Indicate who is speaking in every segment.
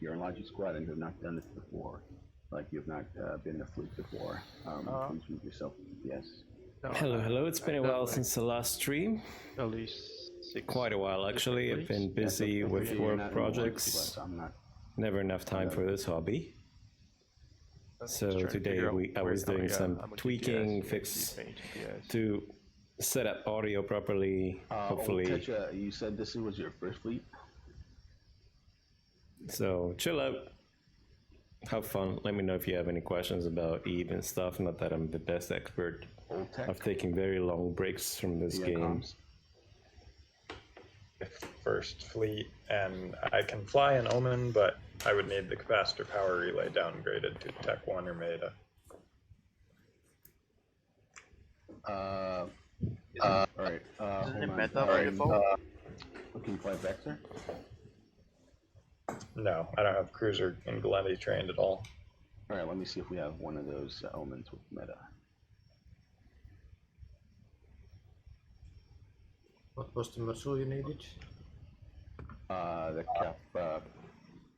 Speaker 1: you're in Logic Squad and you have not done this before, like you have not been in a fleet before, please mute yourself. Yes.
Speaker 2: No,
Speaker 3: Hello, hello. It's been a while since the last stream.
Speaker 2: at least 6.
Speaker 3: Quite a while, actually. I've been busy with work projects. Never enough time for this hobby. So today I was doing some tweaking, fix to set up audio properly. Hopefully.
Speaker 1: You said this was your first fleet.
Speaker 3: So chill out, have fun. Let me know if you have any questions about Eve and stuff. Not that I'm the best expert. I've taken very long breaks from this game.
Speaker 2: First fleet, and I can fly an Omen, but I would need the capacitor power relay downgraded to Tech 1 or Meta.
Speaker 1: Alright,
Speaker 4: Isn't it
Speaker 1: hold
Speaker 4: meta
Speaker 1: on.
Speaker 4: by default?
Speaker 1: Can you fly Vector?
Speaker 2: No, I don't have Cruiser and Glendy trained at all.
Speaker 1: Alright, let me see if we have one of those Omens with Meta.
Speaker 5: What was the muscle you needed?
Speaker 1: The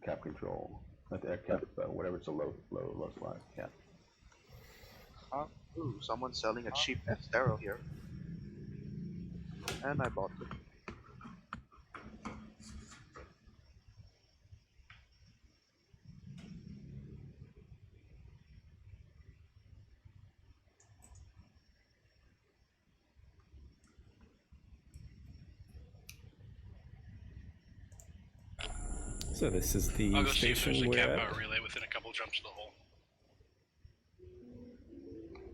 Speaker 1: cap control. Not the cap, whatever it's a low slot cap.
Speaker 4: Ooh, someone's selling a cheap F-Stero here. And I bought it.
Speaker 3: So this is the
Speaker 6: I'll go see if
Speaker 3: station
Speaker 6: there's a
Speaker 3: we're
Speaker 6: cap
Speaker 3: at.
Speaker 6: power relay within a couple jumps of the hole.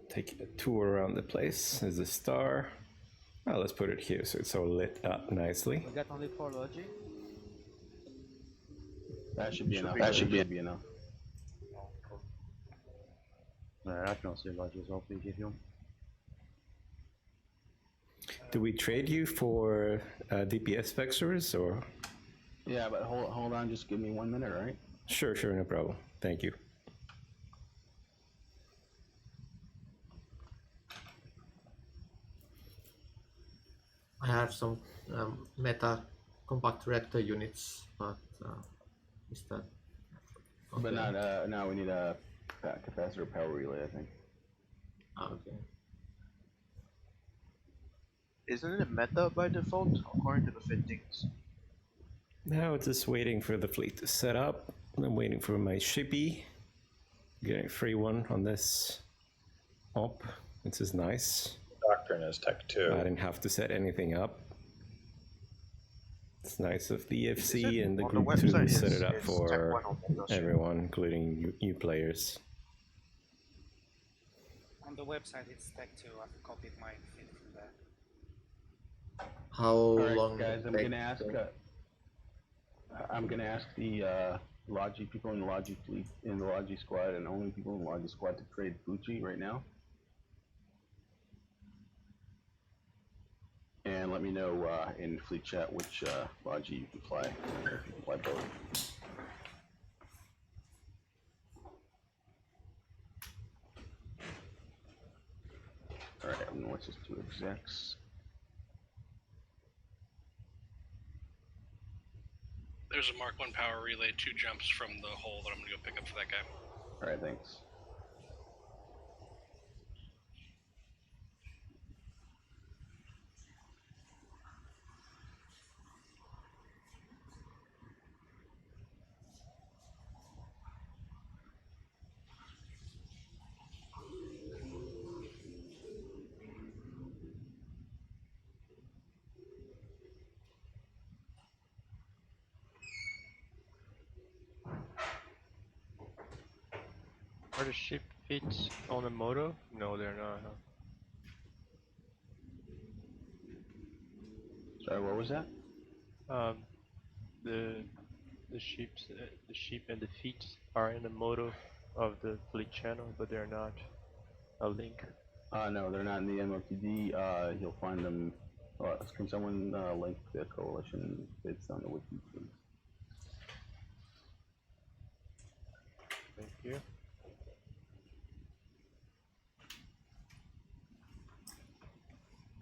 Speaker 3: Take a tour around the place. There's a star. Well, let's put it here so it's all lit up nicely.
Speaker 7: We got only 4 logi.
Speaker 1: That should be enough.
Speaker 4: That
Speaker 1: should be enough.
Speaker 8: I can see Logi as well, please, if you want.
Speaker 3: Do we trade you for DPS vectors or?
Speaker 1: Yeah, but hold on, just give me 1 minute, all right?
Speaker 3: Sure, no problem. Thank you.
Speaker 5: I have some meta compact reactor units, but is that? Okay.
Speaker 1: But not now. We need a capacitor power relay, I think.
Speaker 5: Okay.
Speaker 4: Isn't it meta by default, according to the fittings?
Speaker 3: Now it's just waiting for the fleet to set up. I'm waiting for my shippy. Getting a free one on this op. This is nice.
Speaker 2: Doctrine is Tech 2.
Speaker 3: I didn't have to set anything up. It's nice of the EFC and the group to set it up for everyone, including new players.
Speaker 7: On the website it's Tech 2, I've copied my feed from there.
Speaker 5: How long?
Speaker 1: Guys, I'm gonna ask the Logi people in the Logi fleet, in the Logi squad, and only people in the Logi squad to trade Fuji right now. And let me know in fleet chat which Logi you can fly, if you can fly both. Alright, and what's this, 2 execs?
Speaker 6: There's a Mark 1 power relay 2 jumps from the hole that I'm gonna go pick up for that guy.
Speaker 1: Alright, thanks.
Speaker 2: Are the ship feet on a moto? No, they're not.
Speaker 1: Sorry, what was that?
Speaker 2: The sheep and the feet are in the moto of the fleet channel, but they're not a link.
Speaker 1: No, they're not in the MOTD. You'll find them. Can someone link the coalition bits on the wiki, please?
Speaker 2: Thank you.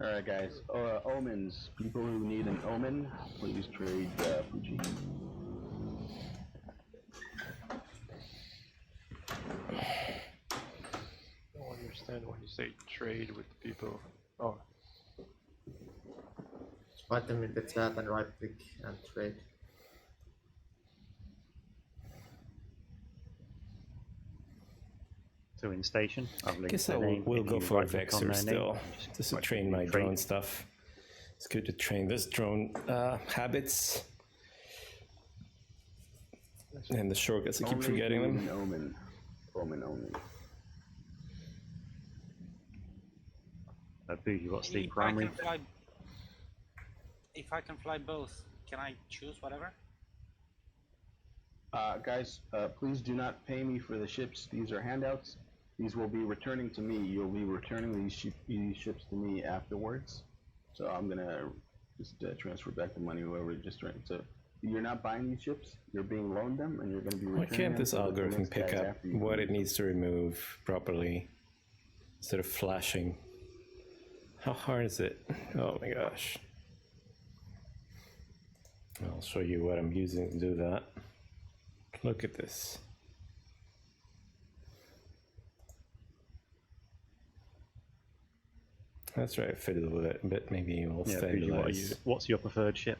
Speaker 1: Alright guys, omens. People who need an omen, please trade Fuji.
Speaker 2: understand when you say trade with people. Oh,
Speaker 5: Write them in the chat and right click and trade.
Speaker 8: So in station, I've linked
Speaker 3: Guess
Speaker 8: the
Speaker 3: I
Speaker 8: name.
Speaker 3: will
Speaker 8: If
Speaker 3: go
Speaker 8: you
Speaker 3: for
Speaker 8: right-click on
Speaker 3: Vexor
Speaker 8: their
Speaker 3: still,
Speaker 8: name,
Speaker 3: just to
Speaker 8: right-click
Speaker 3: train
Speaker 8: and
Speaker 3: my
Speaker 8: trade.
Speaker 3: drone stuff. It's good to train this drone habits. And the shortcuts, I keep forgetting them.
Speaker 1: Omen only.
Speaker 8: Boogie, what's the
Speaker 7: If I
Speaker 8: primary?
Speaker 7: can fly, if I can fly both, can I choose whatever?
Speaker 1: Guys, please do not pay me for the ships. These are handouts. These will be returning to me. You'll be returning these ships to me afterwards. So I'm gonna just transfer back the money whoever just ran. So you're not buying these ships. You're being loaned them, and you're going to be returning
Speaker 3: Why can't this
Speaker 1: them to the
Speaker 3: algorithm
Speaker 1: next
Speaker 3: pick
Speaker 1: guys
Speaker 3: up
Speaker 1: after you
Speaker 3: what
Speaker 1: use
Speaker 3: it
Speaker 1: them.
Speaker 3: needs to remove properly instead of flashing? How hard is it? Oh my gosh. I'll show you what I'm using to do that. Look at this. That's right, fiddle with it a bit, maybe we'll
Speaker 8: Yeah, Boogie,
Speaker 3: stabilize.
Speaker 8: what's your preferred ship?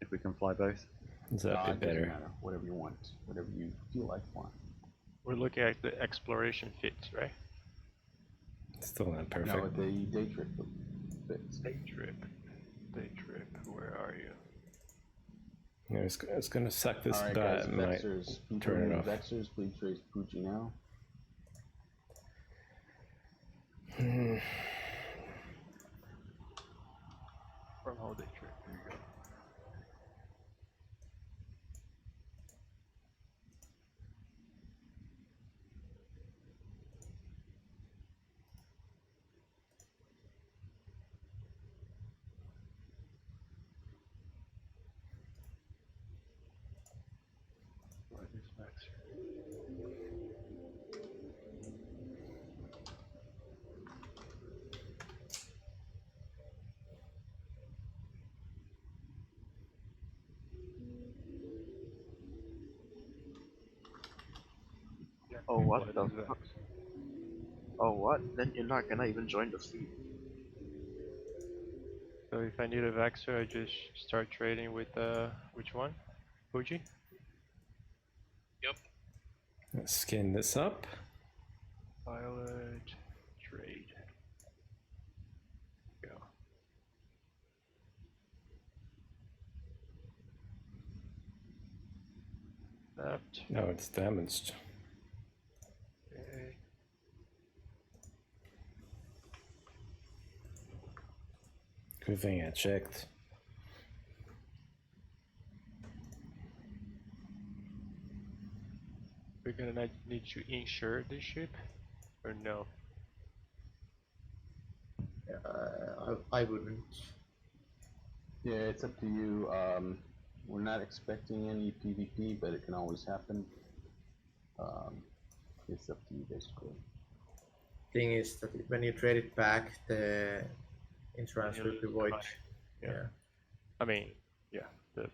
Speaker 8: If we can fly both.
Speaker 3: Is that a
Speaker 1: It
Speaker 3: bit
Speaker 1: doesn't
Speaker 3: better?
Speaker 1: matter. Whatever you want. Whatever you feel like flying.
Speaker 2: we're looking at the exploration fits, right?
Speaker 3: Still not perfect.
Speaker 1: No, the day trip fits.
Speaker 2: Day trip. Where are you?
Speaker 3: Yeah, it's gonna suck this
Speaker 1: Alright
Speaker 3: bat
Speaker 1: guys,
Speaker 3: and might
Speaker 1: Vexers. People
Speaker 3: turn it
Speaker 1: use
Speaker 3: off.
Speaker 1: Vexers, please trace Poochie now.
Speaker 2: Wormhole day trip. Here you go. Right, this max.
Speaker 4: Oh, what the fuck? Oh, what? Then you're not gonna even join the fleet.
Speaker 2: So if I need a Vaxer, I just start trading with which one? Fuji?
Speaker 6: Yep.
Speaker 3: Let's skin this up.
Speaker 2: Pilot trade. Go. Mapped.
Speaker 3: No, it's damaged.
Speaker 2: Okay.
Speaker 3: Good thing I checked.
Speaker 2: We're gonna need to insure this ship, or no?
Speaker 5: I wouldn't.
Speaker 1: Yeah, it's up to you. We're not expecting any PvP, but it can always happen. It's up to you, basically.
Speaker 5: Thing is that when you trade it back, the insurance
Speaker 2: You
Speaker 5: will
Speaker 2: lose
Speaker 5: be
Speaker 2: the
Speaker 5: void.
Speaker 2: money.
Speaker 5: Yeah.
Speaker 2: I mean, yeah, the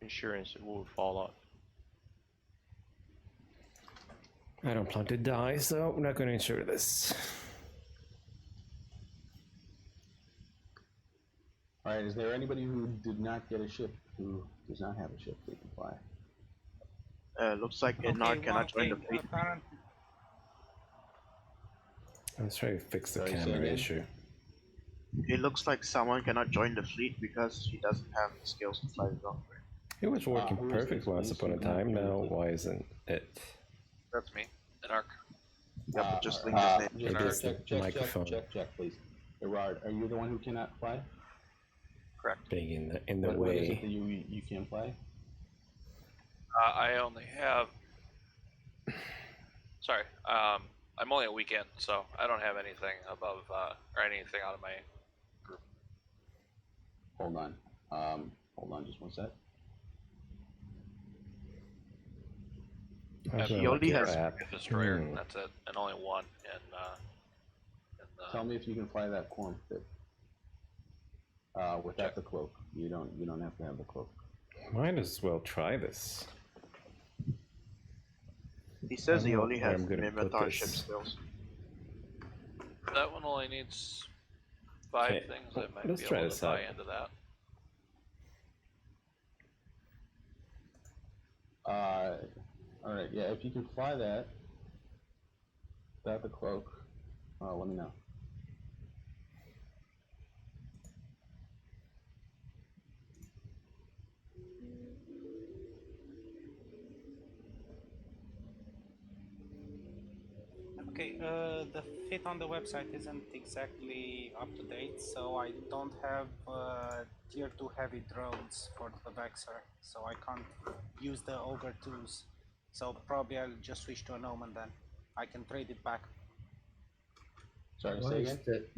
Speaker 2: insurance will fall off.
Speaker 3: I don't plan to die, so I'm not going to insure this.
Speaker 1: Alright, is there anybody who did not get a ship, who does not have a ship they can fly?
Speaker 4: Looks like Enar cannot join the fleet.
Speaker 3: Let's try to fix the
Speaker 1: Sorry, say
Speaker 3: camera
Speaker 1: again?
Speaker 3: issue.
Speaker 4: It looks like someone cannot join the fleet because he doesn't have the skills to fly the drone.
Speaker 3: It was working
Speaker 1: who is
Speaker 3: perfect
Speaker 1: this?
Speaker 3: once
Speaker 1: Please
Speaker 3: upon a
Speaker 1: do not
Speaker 3: time,
Speaker 1: join the
Speaker 3: now
Speaker 1: fleet.
Speaker 3: why isn't it?
Speaker 6: That's me. An arc.
Speaker 4: Yeah, but just link his name.
Speaker 3: It is the microphone
Speaker 1: please. Gerard, are you the one who cannot fly?
Speaker 6: Correct.
Speaker 3: being in the
Speaker 1: What is it
Speaker 3: way.
Speaker 1: that you can't fly?
Speaker 6: I only have. Sorry. I'm only a weekend, so I don't have anything above or anything out of my group.
Speaker 1: Hold on. Hold on just one sec.
Speaker 4: He already has.
Speaker 6: A destroyer. That's it, and only one. And
Speaker 1: Tell me if you can fly that corn fit. Without the cloak. You don't have to have the cloak.
Speaker 3: Might as well try this.
Speaker 4: He says he only
Speaker 3: where
Speaker 4: has
Speaker 3: I'm gonna put
Speaker 4: Mimitar
Speaker 3: this.
Speaker 4: ship skills.
Speaker 6: That one only needs 5
Speaker 3: Okay,
Speaker 6: things. I might
Speaker 3: let's
Speaker 6: be
Speaker 3: try
Speaker 6: able
Speaker 3: this
Speaker 6: to buy
Speaker 3: out.
Speaker 6: into that.
Speaker 1: Alright, yeah, if you can fly that without the cloak, let me know.
Speaker 7: Okay, the fit on the website isn't exactly up to date, so I don't have tier 2 heavy drones for the Vexer, so I can't use the Ogre 2s. So probably I'll just switch to an Omen then. I can trade it back.
Speaker 1: Sorry,
Speaker 5: Why
Speaker 1: say
Speaker 5: is
Speaker 1: again?
Speaker 5: that?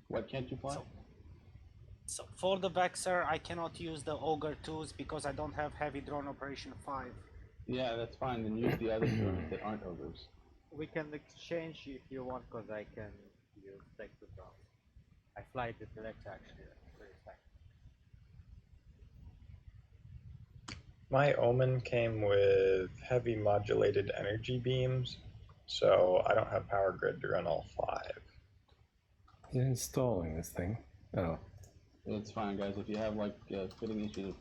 Speaker 1: What can't you fly?
Speaker 7: So for the Vexer, I cannot use the Ogre 2s because I don't have heavy drone operation 5.
Speaker 1: Yeah, that's fine, then use the other drones that aren't ogres.
Speaker 9: We can exchange if you want, because I can use take the drone. I fly the direct actually. That's pretty fine.
Speaker 10: My Omen came with heavy modulated energy beams, so I don't have power grid to run all 5.
Speaker 3: You're installing this thing. Oh.
Speaker 1: It's fine, guys. If you have like fitting issues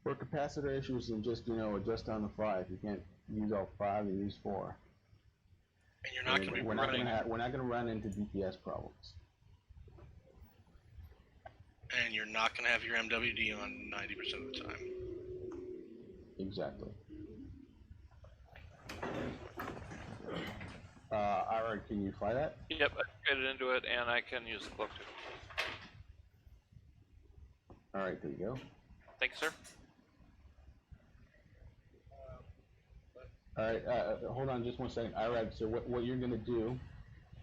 Speaker 1: or capacitor issues, then just adjust on the fly. If you can't use all 5, then use 4.
Speaker 6: And you're not going to be
Speaker 1: we're
Speaker 6: running.
Speaker 1: We're not going to run into DPS problems.
Speaker 6: And you're not going to have your MWD on 90% of the time.
Speaker 1: Exactly. Alright, can you fly that?
Speaker 6: Yep, I traded into it, and I can use the cloak too.
Speaker 1: Alright, there you go.
Speaker 6: Thank you, sir.
Speaker 1: Alright, hold on just one second. Alright, so what you're going to do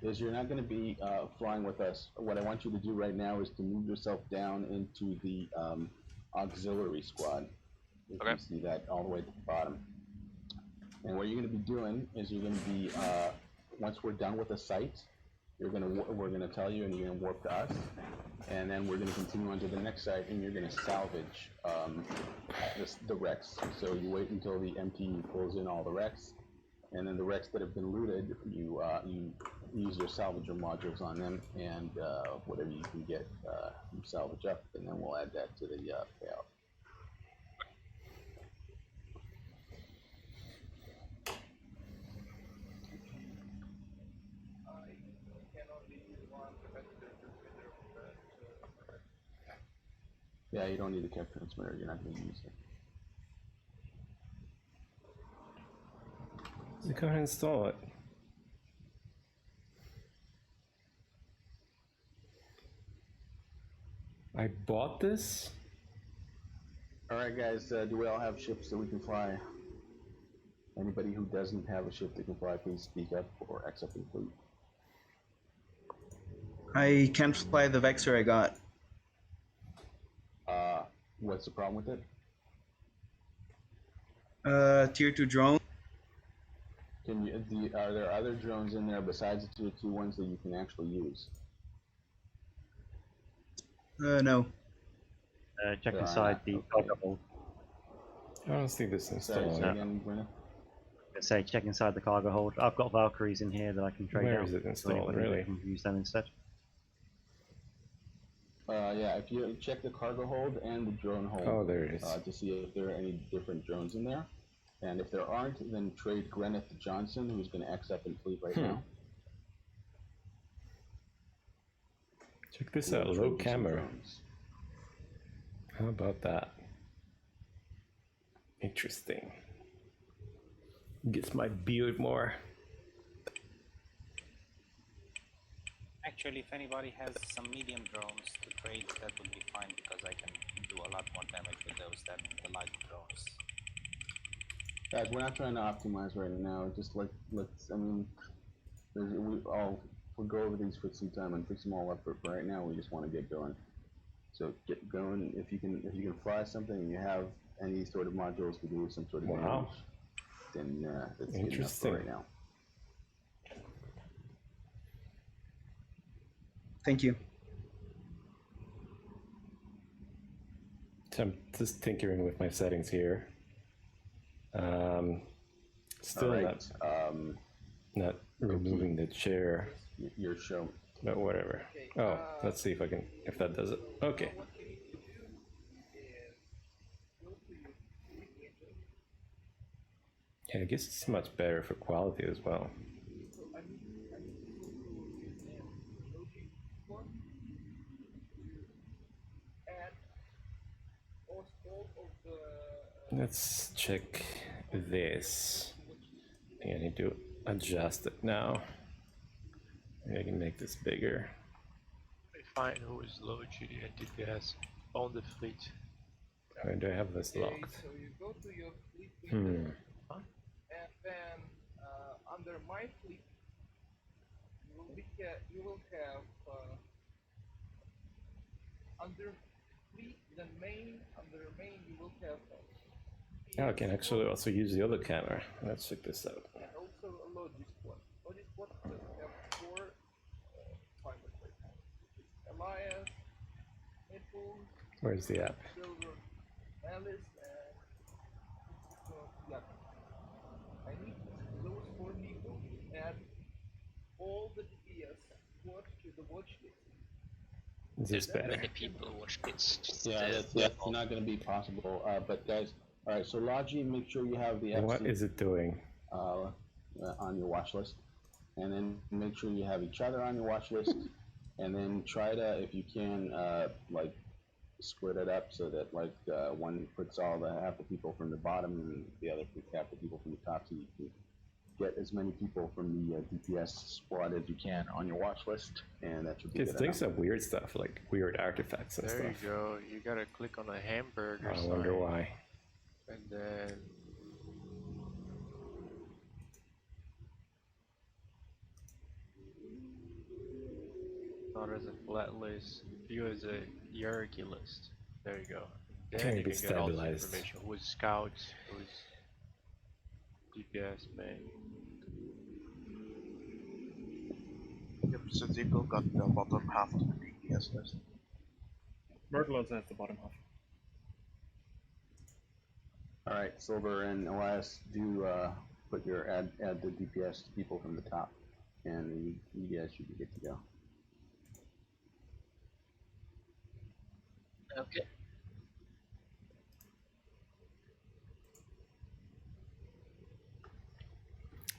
Speaker 1: is you're not going to be flying with us. What I want you to do right now is to move yourself down into the auxiliary squad. If
Speaker 6: Okay.
Speaker 1: you see that all the way to the bottom. And what you're going to be doing is you're going to be, once we're done with the site, we're going to tell you and you're going to warp to us. And then we're going to continue on to the next site and you're going to salvage the wrecks. So you wait until the MT pulls in all the wrecks. And then the wrecks that have been looted, you use your salvager modules on them, and whatever you can get, you salvage up, and then we'll add that to the payout. Yeah, you don't need a cap transmitter, you're not going to use it.
Speaker 3: You go ahead and install it. I bought this?
Speaker 1: Alright guys, do we all have ships that we can fly? Anybody who doesn't have a ship that can fly, please speak up or accept the fleet.
Speaker 11: I can't fly the Vexer I got.
Speaker 1: What's the problem with it?
Speaker 11: Tier 2 drone.
Speaker 1: Are there other drones in there besides the tier 2 ones that you can actually use?
Speaker 11: No.
Speaker 9: Check inside the cargo hold.
Speaker 3: I don't see this installed.
Speaker 1: Sorry, again, Brenna?
Speaker 9: Say check inside the cargo hold. I've got Valkyries in here that I can trade
Speaker 3: Where
Speaker 9: out.
Speaker 3: is it
Speaker 9: so
Speaker 3: installed,
Speaker 9: anybody
Speaker 3: really?
Speaker 9: can use them instead.
Speaker 1: Yeah, if you check the cargo hold and the drone hold.
Speaker 3: Oh, there it is.
Speaker 1: To see if there are any different drones in there. And if there aren't, then trade Gwyneth Johnson, who's going to X up in fleet right now.
Speaker 3: Check this out, low camera. How about that? Interesting. Gets my beard more.
Speaker 7: Actually, if anybody has some medium drones to trade, that would be fine because I can do a lot more damage with those than the light drones.
Speaker 1: Guys, we're not trying to optimize right now. Just we'll go over these for some time and fix them all up. But right now, we just want to get going. So get going. If you can fly something and you have any sort of modules to do some sort of damage, then that's good enough for right now.
Speaker 11: Thank you.
Speaker 3: So I'm just tinkering with my settings here. Still
Speaker 1: Alright,
Speaker 3: not removing the chair.
Speaker 1: your show.
Speaker 3: But whatever. Oh, let's see if I can, if that does it. Okay. Yeah, I guess it's much better for quality as well. Let's check this. I think I need to adjust it now. Maybe I can make this bigger.
Speaker 2: Find who is low GD and DPS on the fleet.
Speaker 3: Where do I have this locked?
Speaker 12: So you go to your fleet window, and then under my fleet, you will have under fleet, the main, under main you will have.
Speaker 3: Oh, I can actually also use the other camera. Let's check this out.
Speaker 12: And also a Logispot. Logispot will have 4 finders right now. Elias, Maple,
Speaker 3: Where's the app?
Speaker 12: Silver, Alice, and yeah. I need those 4 people to add all the DPS watch to the watch list.
Speaker 3: Is this better?
Speaker 6: Many people watch this.
Speaker 1: Yeah, that's not going to be possible. But guys, all right. So Logi, make sure you have the
Speaker 3: What is it doing?
Speaker 1: On your watch list, and then make sure you have each other on your watch list, and then try to, if you can, like split it up so that like one puts all the half the people from the bottom and the other puts half the people from the top, so you can get as many people from the DPS squad as you can on your watch list, and that should be
Speaker 3: It's doing some weird stuff, like weird artifacts and
Speaker 2: there
Speaker 3: stuff.
Speaker 2: you go. You gotta click on a hamburger
Speaker 3: I wonder
Speaker 2: sign,
Speaker 3: why.
Speaker 2: and then not as a flat list, view as a hierarchy list. There you go. Then
Speaker 3: Can
Speaker 2: you
Speaker 3: be
Speaker 2: can get all the
Speaker 3: stabilized.
Speaker 2: information. Who's scouts, who's DPS, man.
Speaker 4: Yep, so Zico got the bottom half of the DPS list.
Speaker 13: Murder also has the bottom half.
Speaker 1: All right, Silver and Elias, do put your add the DPS people from the top, and you guys should be good to go.
Speaker 6: Okay.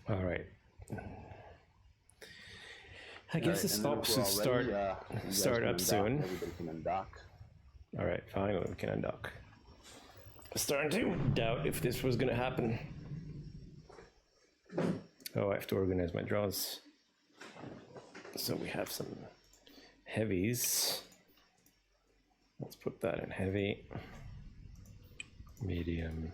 Speaker 3: All right. I guess the stops should start up soon.
Speaker 1: Everybody can undock.
Speaker 3: All right, finally we can undock. Starting to doubt if this was gonna happen. Oh, I have to organize my draws. So we have some heavies. Let's put that in heavy, medium,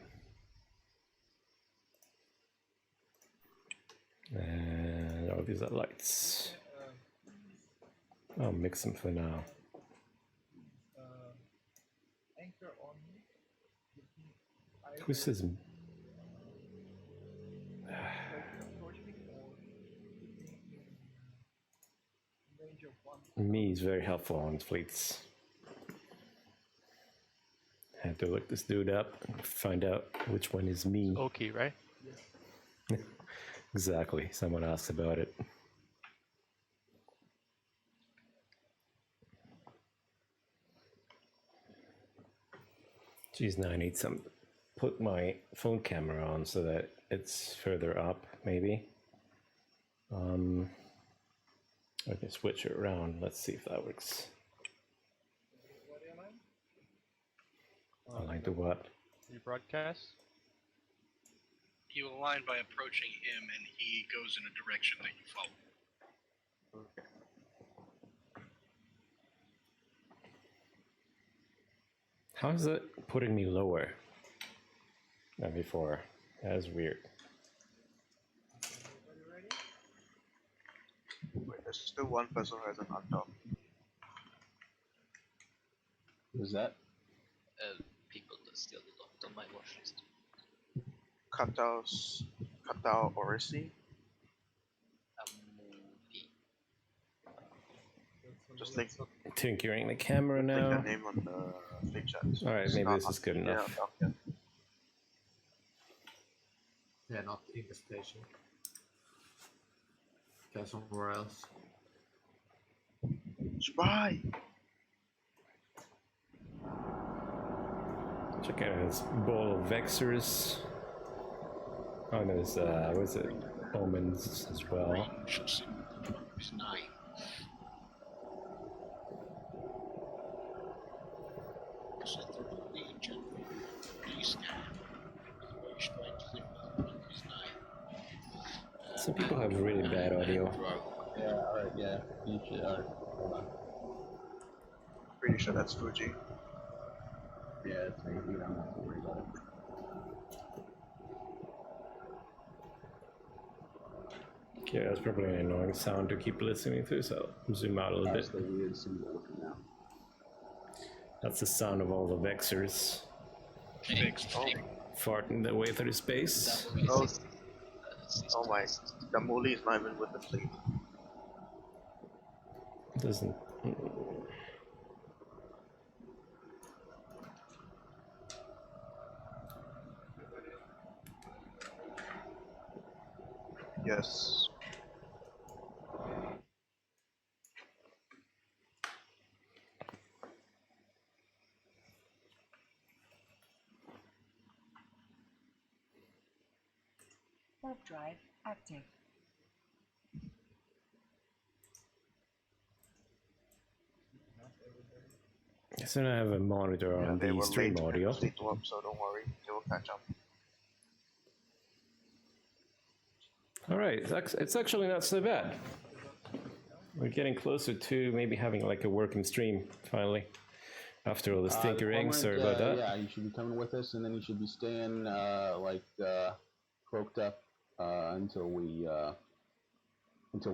Speaker 3: and oh, these are lights. I'll mix them for now.
Speaker 12: Anchor on
Speaker 3: Who says? Me is very helpful on fleets. I have to look this dude up and find out which one is me.
Speaker 2: Okay, right?
Speaker 3: Exactly. Someone asked about it. Geez, now I need some. Put my phone camera on so that it's further up, maybe. I can switch it around. Let's see if that works. Align to what?
Speaker 2: You broadcast?
Speaker 14: You align by approaching him, and he goes in a direction that you follow.
Speaker 2: Okay.
Speaker 3: How is it putting me lower than before? That's weird.
Speaker 4: Wait, there's still one person who hasn't undocked.
Speaker 1: Who's that?
Speaker 6: People that still locked on my watch list.
Speaker 4: Katao Orisi. Just link
Speaker 3: Tinkering the camera now.
Speaker 4: the name on the fleet chat.
Speaker 3: All right, maybe this is good enough.
Speaker 5: they're not in the station. They're somewhere else.
Speaker 4: Spy!
Speaker 3: Check out his ball of Vexers. Oh, and there's, what is it? Omens as well.
Speaker 14: Range is 9. So there will be a general base camp. Range 20 is 9.
Speaker 3: Some people have really bad audio.
Speaker 1: Yeah, alright, yeah. You should, alright, hold on.
Speaker 4: Pretty sure that's Fuji.
Speaker 1: Yeah, it's me. You don't have to worry about it.
Speaker 3: Yeah, that's probably an annoying sound to keep listening to, so I'll zoom out a little
Speaker 1: That's
Speaker 3: bit.
Speaker 1: the weird symbol looking now.
Speaker 3: That's the sound of all the Vexers farting their way through space.
Speaker 4: Oh, oh my, the Muli is not even with the fleet.
Speaker 3: Doesn't.
Speaker 4: Yes.
Speaker 15: Warp drive active.
Speaker 3: So now I have a monitor on the stream audio.
Speaker 4: So don't worry, they will catch up.
Speaker 3: Alright, it's actually not so bad. We're getting closer to maybe having like a working stream finally. After all this tinkering, sorry about that.
Speaker 1: Yeah, you should be coming with us, and then you should be staying cloaked up until we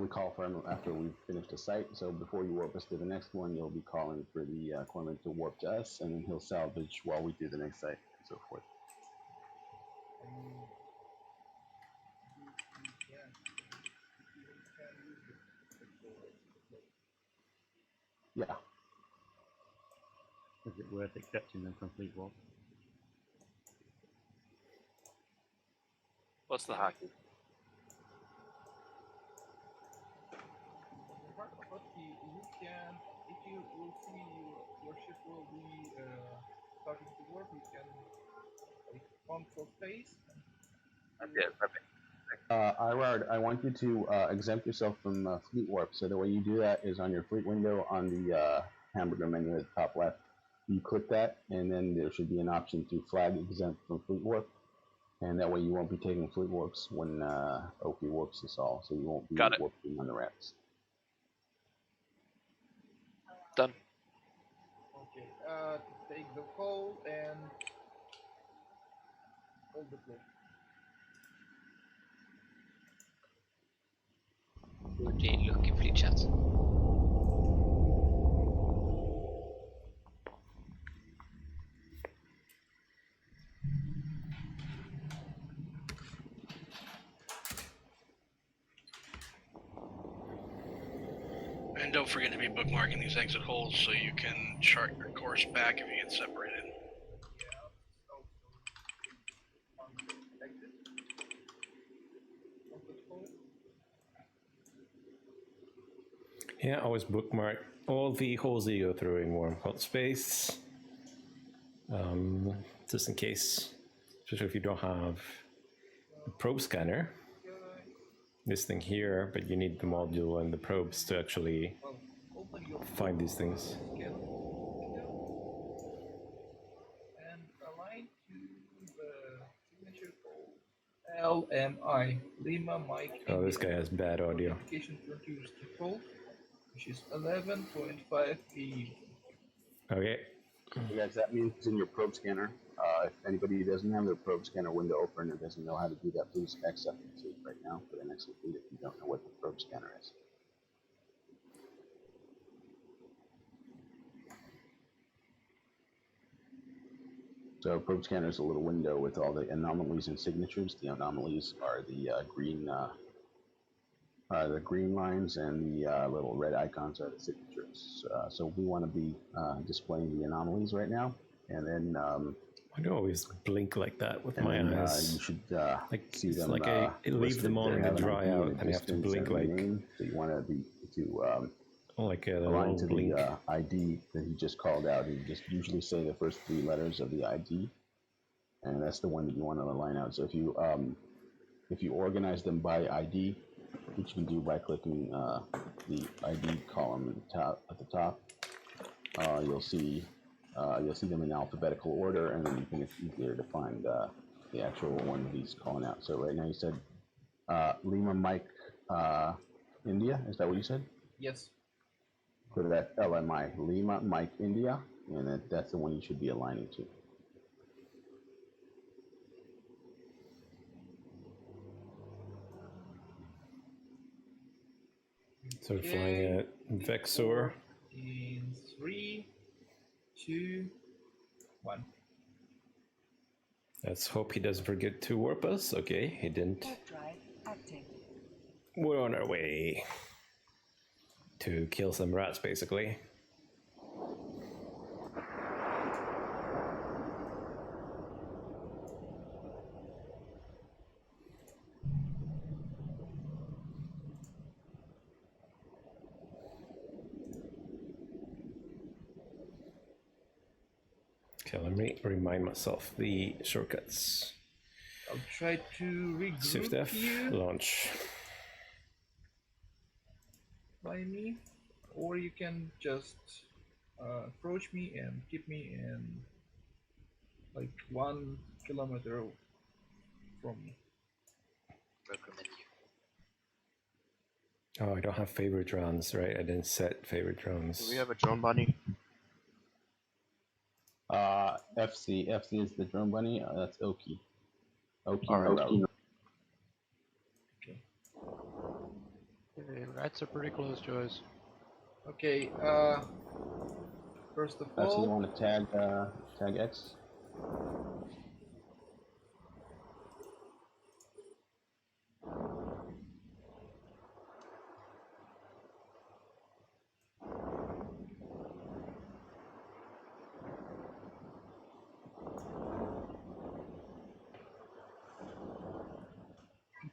Speaker 1: call for him after we've finished the site. So before you warp us to the next one, you'll be calling for the Cormorant to warp to us, and then he'll salvage while we do the next site, and so forth. Yeah.
Speaker 8: Is it worth accepting the complete warp?
Speaker 6: What's the hockey?
Speaker 12: You can, if you will see your ship will be starting to work, you can control space.
Speaker 6: Okay, perfect.
Speaker 1: Irard, I want you to exempt yourself from fleet warp. So the way you do that is on your fleet window on the hamburger menu at the top left. You click that, and then there should be an option to flag exempt from fleet warp. And that way you won't be taking fleet warps when OP warps us all, so you won't be warping on the ramps.
Speaker 6: Done.
Speaker 12: Okay, take the call and hold the play.
Speaker 16: Good look in fleet chat.
Speaker 14: And don't forget to be bookmarking these exit holes so you can chart your course back if you get separated.
Speaker 3: Yeah, always bookmark all the holes that you go through in Wormhole space. Just in case, especially if you don't have a probe scanner. This thing here, but you need the module and the probes to actually find these things.
Speaker 12: And align to the signature code LMI, Lima Mike.
Speaker 3: Oh, this guy has bad audio.
Speaker 12: Application produced default, which is 11.5 p.
Speaker 3: Okay.
Speaker 1: So guys, that means in your probe scanner. If anybody doesn't have their probe scanner window open or doesn't know how to do that, please exit it right now for the next fleet if you don't know what the probe scanner is. So probe scanner is a little window with all the anomalies and signatures. The anomalies are the green lines, and the little red icons are the signatures. So we want to be displaying the anomalies right now, and then
Speaker 3: I do always blink like that with
Speaker 1: And
Speaker 3: my
Speaker 1: then,
Speaker 3: eyes.
Speaker 1: you should
Speaker 3: Like
Speaker 1: see
Speaker 3: it's
Speaker 1: them.
Speaker 3: like I leave
Speaker 1: listed.
Speaker 3: them on
Speaker 1: They
Speaker 3: and they
Speaker 1: have an
Speaker 3: dry
Speaker 1: ID
Speaker 3: out,
Speaker 1: and a
Speaker 3: and I have to
Speaker 1: distance
Speaker 3: blink
Speaker 1: and a
Speaker 3: like
Speaker 1: name. So you want to
Speaker 3: like a
Speaker 1: align
Speaker 3: little
Speaker 1: to
Speaker 3: blink.
Speaker 1: the ID that he just called out. You just usually say the first 3 letters of the ID, and that's the one that you want to align out. So if you organize them by ID, which you can do by clicking the ID column at the top, you'll see them in alphabetical order, and then you can, it's easier to find the actual one that he's calling out. So right now you said Lima Mike India. Is that what you said?
Speaker 12: Yes.
Speaker 1: So that's LMI, Lima Mike India, and that's the one you should be aligning to.
Speaker 3: So we're flying a Vexor.
Speaker 12: In 3, 2, 1.
Speaker 3: Let's hope he doesn't forget to warp us. Okay, he didn't.
Speaker 15: Warp drive active.
Speaker 3: We're on our way to kill some rats, basically. Okay, let me remind myself the shortcuts.
Speaker 12: I'll try to regroup
Speaker 3: Shift F,
Speaker 12: you
Speaker 3: launch.
Speaker 12: by me, or you can just approach me and keep me in like 1 kilometer from me.
Speaker 16: Recommend you.
Speaker 3: Oh, I don't have favorite drones, right? I didn't set favorite drones.
Speaker 4: Do we have a drone bunny?
Speaker 1: FC is the drone bunny. That's Oki. Oki.
Speaker 4: Alright.
Speaker 2: Okay, rats are pretty close to us.
Speaker 12: Okay, first of
Speaker 1: So you
Speaker 12: all,
Speaker 1: want to tag X?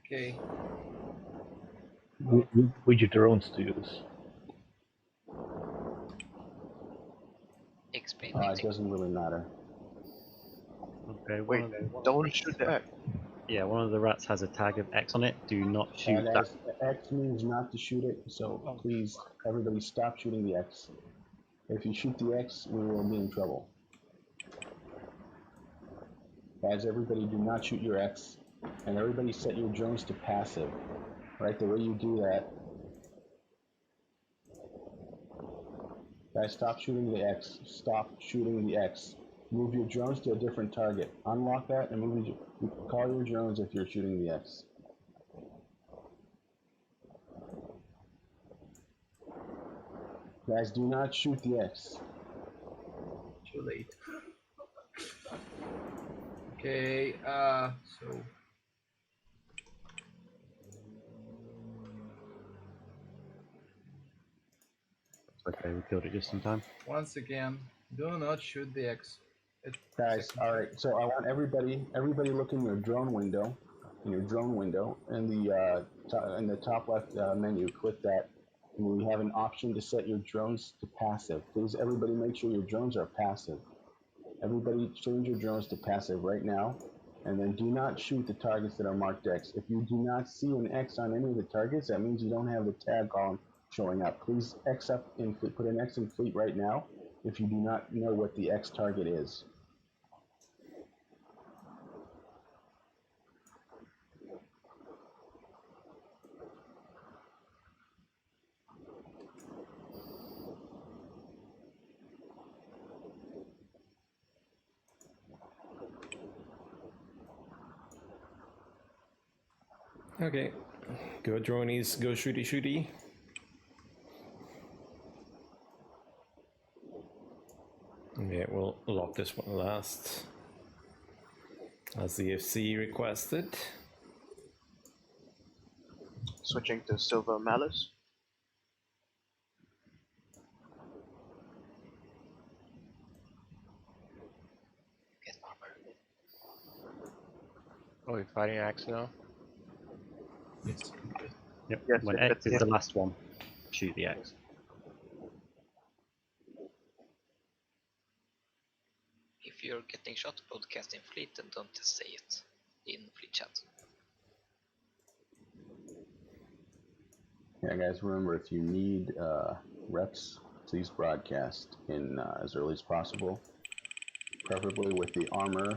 Speaker 12: okay,
Speaker 13: Which drones to use?
Speaker 16: Explain.
Speaker 1: It doesn't really matter.
Speaker 17: Okay,
Speaker 4: Wait, don't shoot the X.
Speaker 17: Yeah, one of the rats has a tag of X on it. Do not shoot
Speaker 1: And
Speaker 17: that.
Speaker 1: X means not to shoot it, so please, everybody stop shooting the X. If you shoot the X, we will be in trouble. Guys, everybody do not shoot your X, and everybody set your drones to passive. Right, the way you do that. Guys, stop shooting the X. Stop shooting the X. Move your drones to a different target. Unlock that and move your, call your drones if you're shooting the X. Guys, do not shoot the X.
Speaker 12: too late. Okay, so
Speaker 17: Okay, we killed it just in time.
Speaker 12: once again, do not shoot the X.
Speaker 1: Guys, all right. So I want everybody look in your drone window, in the top left menu. Click that, and we have an option to set your drones to passive. Please, everybody, make sure your drones are passive. Everybody, change your drones to passive right now, and then do not shoot the targets that are marked X. If you do not see an X on any of the targets, that means you don't have the tag column showing up. Please X up and put an X in fleet right now if you do not know what the X target is.
Speaker 3: Okay, go dronies, go shooty shooty. Okay, we'll lock this one last, as the FC requested.
Speaker 4: Switching to Silver Malice.
Speaker 16: Get armor.
Speaker 2: Oh, you're fighting Axe now?
Speaker 10: Yes.
Speaker 17: Yep.
Speaker 4: Yes,
Speaker 17: When
Speaker 4: yes,
Speaker 17: X is
Speaker 4: yes.
Speaker 17: the last one, shoot the X.
Speaker 16: If you're getting shot broadcast in fleet, then don't just say it in fleet chat.
Speaker 1: Yeah, guys, remember if you need reps, please broadcast in as early as possible, preferably with the armor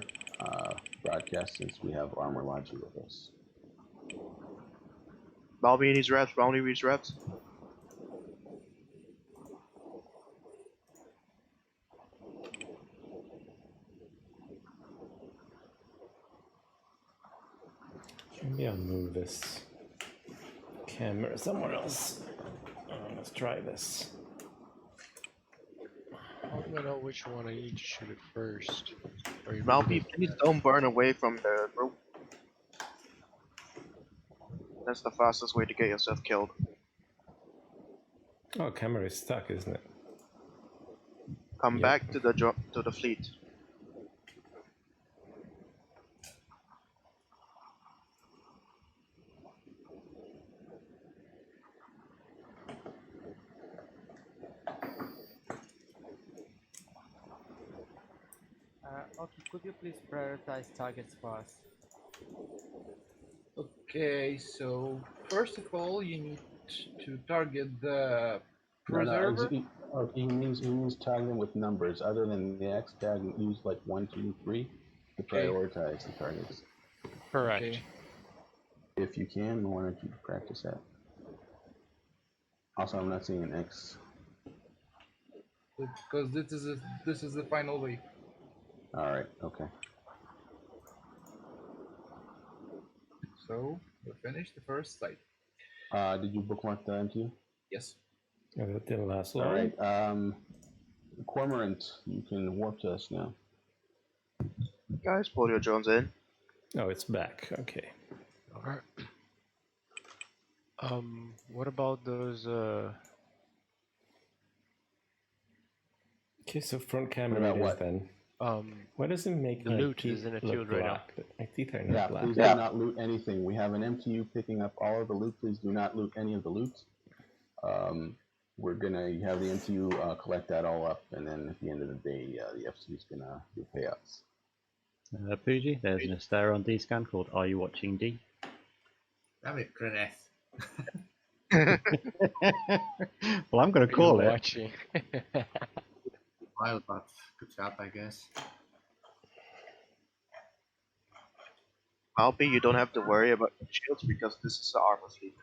Speaker 1: broadcast since we have Armor Logi with us.
Speaker 4: Balmy needs reps. Balmy needs reps.
Speaker 3: Maybe I'll move this camera somewhere else. Let's try this.
Speaker 2: How do I know which one I need to shoot it first?
Speaker 4: Balmy, please don't burn away from the group. That's the fastest way to get yourself killed.
Speaker 3: Oh, camera is stuck, isn't it?
Speaker 4: Come back to the fleet.
Speaker 9: Okay, could you please prioritize targets for us?
Speaker 12: Okay, so first of all, you need to target the
Speaker 1: No,
Speaker 12: preserver.
Speaker 1: he means tag them with numbers other than the X tag. Use like 1, 2, 3 to prioritize the targets.
Speaker 2: Correct.
Speaker 12: Okay.
Speaker 1: If you can, why don't you practice that? Also, I'm not seeing an X.
Speaker 12: Because this is the final wave.
Speaker 1: All right. Okay.
Speaker 12: So we finished the first site.
Speaker 1: Did you bookmark the MQ?
Speaker 12: Yes.
Speaker 3: Oh, that didn't last long.
Speaker 1: All right. Cormorant, you can warp to us now.
Speaker 4: Guys, pull your drones in.
Speaker 3: Oh, it's back. Okay.
Speaker 2: Alright. What about those
Speaker 3: Okay, so front camera
Speaker 1: What about
Speaker 3: readers
Speaker 1: what?
Speaker 3: then. Why does it make
Speaker 2: the
Speaker 3: my
Speaker 2: loot
Speaker 3: teeth
Speaker 2: is in a
Speaker 3: look
Speaker 2: field right now.
Speaker 3: black? My teeth are not
Speaker 1: Yeah,
Speaker 3: black.
Speaker 1: please do not loot anything. We have an MTU picking up all of the loot. Please do not loot any of the loot. We're gonna have the MTU collect that all up, and then at the end of the day, the FC is gonna do payouts.
Speaker 17: Pooji, there's an Astera on D-scan called Are You Watching D?
Speaker 5: Damn it, Grenes.
Speaker 17: Well, I'm going to call it.
Speaker 2: Watching.
Speaker 5: Wild, but good job, I guess.
Speaker 4: Balmy, you don't have to worry about the shields because this is the armor fleet.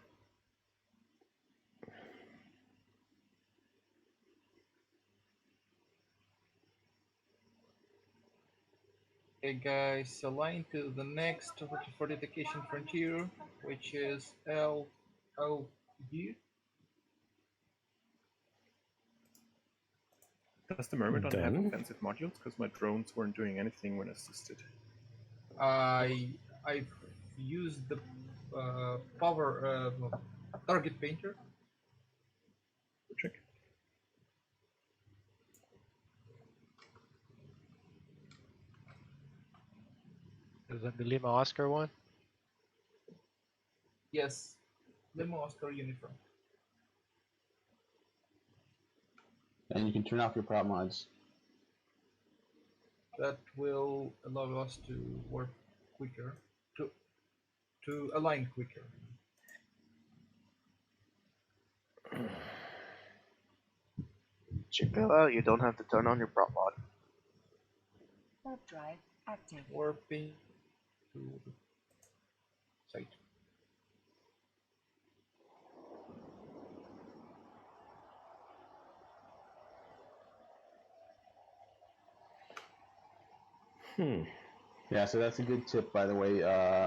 Speaker 12: Okay, guys, align to the next fortification frontier, which is LOU.
Speaker 10: Does the Myrmidon have
Speaker 3: Done.
Speaker 10: offensive modules? Because my drones weren't doing anything when assisted.
Speaker 12: I've used the power target painter.
Speaker 10: Check.
Speaker 2: Is that the Lima Oscar one?
Speaker 12: Yes, Limo Oscar uniform.
Speaker 1: And you can turn off your prop mods.
Speaker 12: That will allow us to work quicker, to align quicker.
Speaker 4: Chipilla, you don't have to turn on your prop mod.
Speaker 15: Warp drive active.
Speaker 12: Warping to the site.
Speaker 1: Yeah, so that's a good tip, by the way.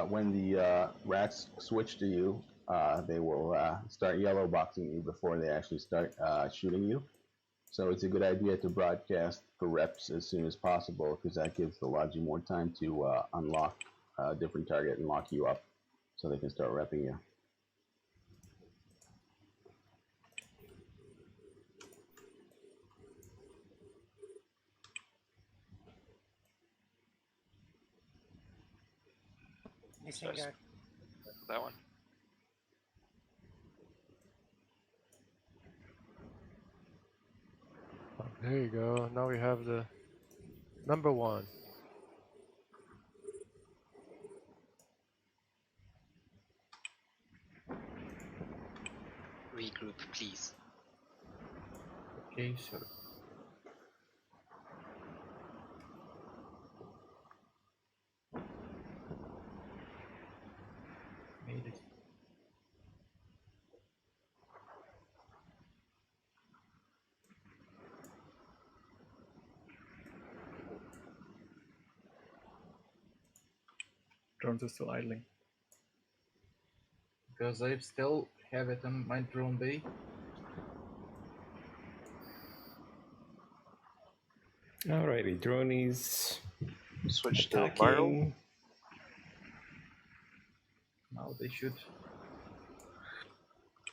Speaker 1: When the rats switch to you, they will start yellow boxing you before they actually start shooting you. So it's a good idea to broadcast for reps as soon as possible because that gives the Logi more time to unlock a different target and lock you up so they can start repping you.
Speaker 7: Missing
Speaker 6: Just-
Speaker 7: guy.
Speaker 6: That one.
Speaker 2: There you go. Now we have the number one.
Speaker 16: Regroup, please.
Speaker 12: Okay, sure. Made it.
Speaker 18: Drones are still idling.
Speaker 12: Because I still have it on my drone bay.
Speaker 3: Alrighty, dronies.
Speaker 4: Switch to
Speaker 3: attacking.
Speaker 4: viral.
Speaker 12: Now they should.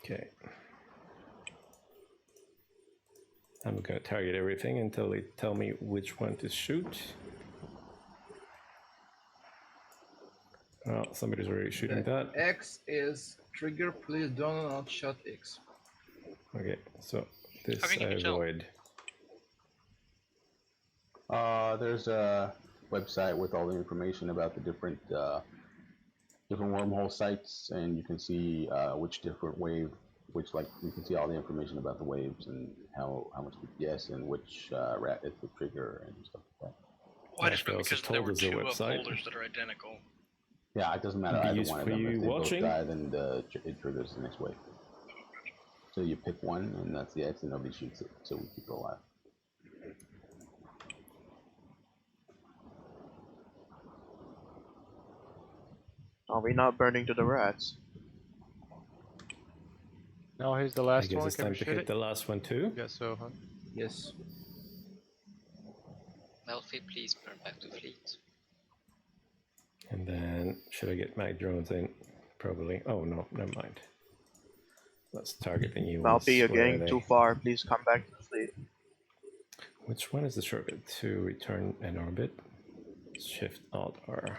Speaker 3: Okay. I'm gonna target everything until they tell me which one to shoot. Oh, somebody's already shooting that.
Speaker 12: X is trigger, please do not shot X.
Speaker 3: Okay, so this
Speaker 14: How can
Speaker 3: I
Speaker 14: you tell?
Speaker 3: avoid.
Speaker 1: There's a website with all the information about the different wormhole sites, and you can see which different wave, you can see all the information about the waves and how much DPS and which rat is the trigger and stuff like that.
Speaker 14: Well, I just
Speaker 3: they
Speaker 14: meant
Speaker 3: also
Speaker 14: because there
Speaker 3: told
Speaker 14: were
Speaker 3: us the
Speaker 14: two
Speaker 3: website.
Speaker 14: folders that are identical.
Speaker 1: Yeah, it doesn't matter
Speaker 3: Be
Speaker 1: either
Speaker 3: used
Speaker 1: one of
Speaker 3: for
Speaker 1: them.
Speaker 3: you
Speaker 1: If they
Speaker 3: watching?
Speaker 1: both die, then it triggers the next wave. So you pick one, and that's the X, and nobody shoots it, so we keep it alive.
Speaker 4: Are we not burning to the rats?
Speaker 2: Now here's the
Speaker 3: I
Speaker 2: last
Speaker 3: guess
Speaker 2: one.
Speaker 3: it's
Speaker 2: Can
Speaker 3: time
Speaker 2: we
Speaker 3: to
Speaker 2: shoot
Speaker 3: hit
Speaker 2: it?
Speaker 3: the last one too.
Speaker 2: Guess so, huh?
Speaker 12: Yes.
Speaker 16: Melfi, please burn back to fleet.
Speaker 3: And then, should I get my drones in? Probably. Oh no, never mind. Let's target the new ones.
Speaker 4: Malpi, you're
Speaker 3: Where are
Speaker 4: getting
Speaker 3: they?
Speaker 4: too far. Please come back to the fleet.
Speaker 3: Which one is the shortcut to return an orbit? Shift Alt R.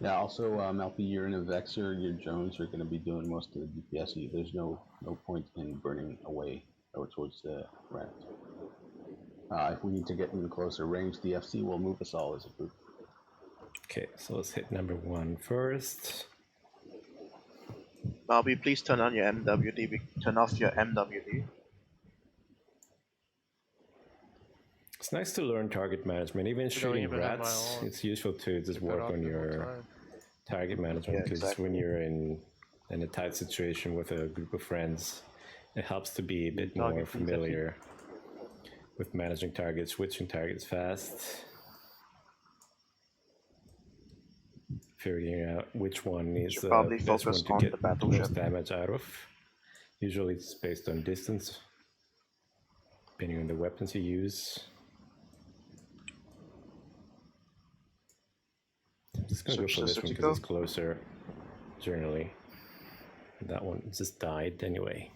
Speaker 1: Yeah, also, Malpi, you're in a Vexer, your drones are going to be doing most of the DPS. There's no point in burning away or towards the rat. If we need to get in closer range, the FC will move us all as a group.
Speaker 3: Okay, so let's hit number one first.
Speaker 4: Malpi, please turn on your MWD. Turn off your MWD.
Speaker 3: It's nice to learn target management. Even shooting
Speaker 2: even have my
Speaker 3: rats,
Speaker 2: own.
Speaker 3: it's useful to just
Speaker 2: Keep it
Speaker 3: work
Speaker 2: off
Speaker 3: on
Speaker 2: the whole
Speaker 3: your
Speaker 2: time.
Speaker 3: target management,
Speaker 4: Yeah,
Speaker 3: because
Speaker 4: exactly.
Speaker 3: when you're in a tight situation with a group of friends, it helps to be a bit
Speaker 2: Target
Speaker 3: more
Speaker 2: please,
Speaker 3: familiar with managing targets, switching targets fast, figuring out which one is
Speaker 4: Should
Speaker 3: the
Speaker 4: probably
Speaker 3: best one
Speaker 4: focus
Speaker 3: to
Speaker 4: on
Speaker 3: get
Speaker 4: the
Speaker 3: the
Speaker 4: battleship.
Speaker 3: most damage out of. Usually it's based on distance, depending on the weapons you use. I'm just gonna
Speaker 4: Switch
Speaker 3: go for
Speaker 4: to
Speaker 3: this one because
Speaker 4: Sutico.
Speaker 3: it's closer, generally. That one just died anyway.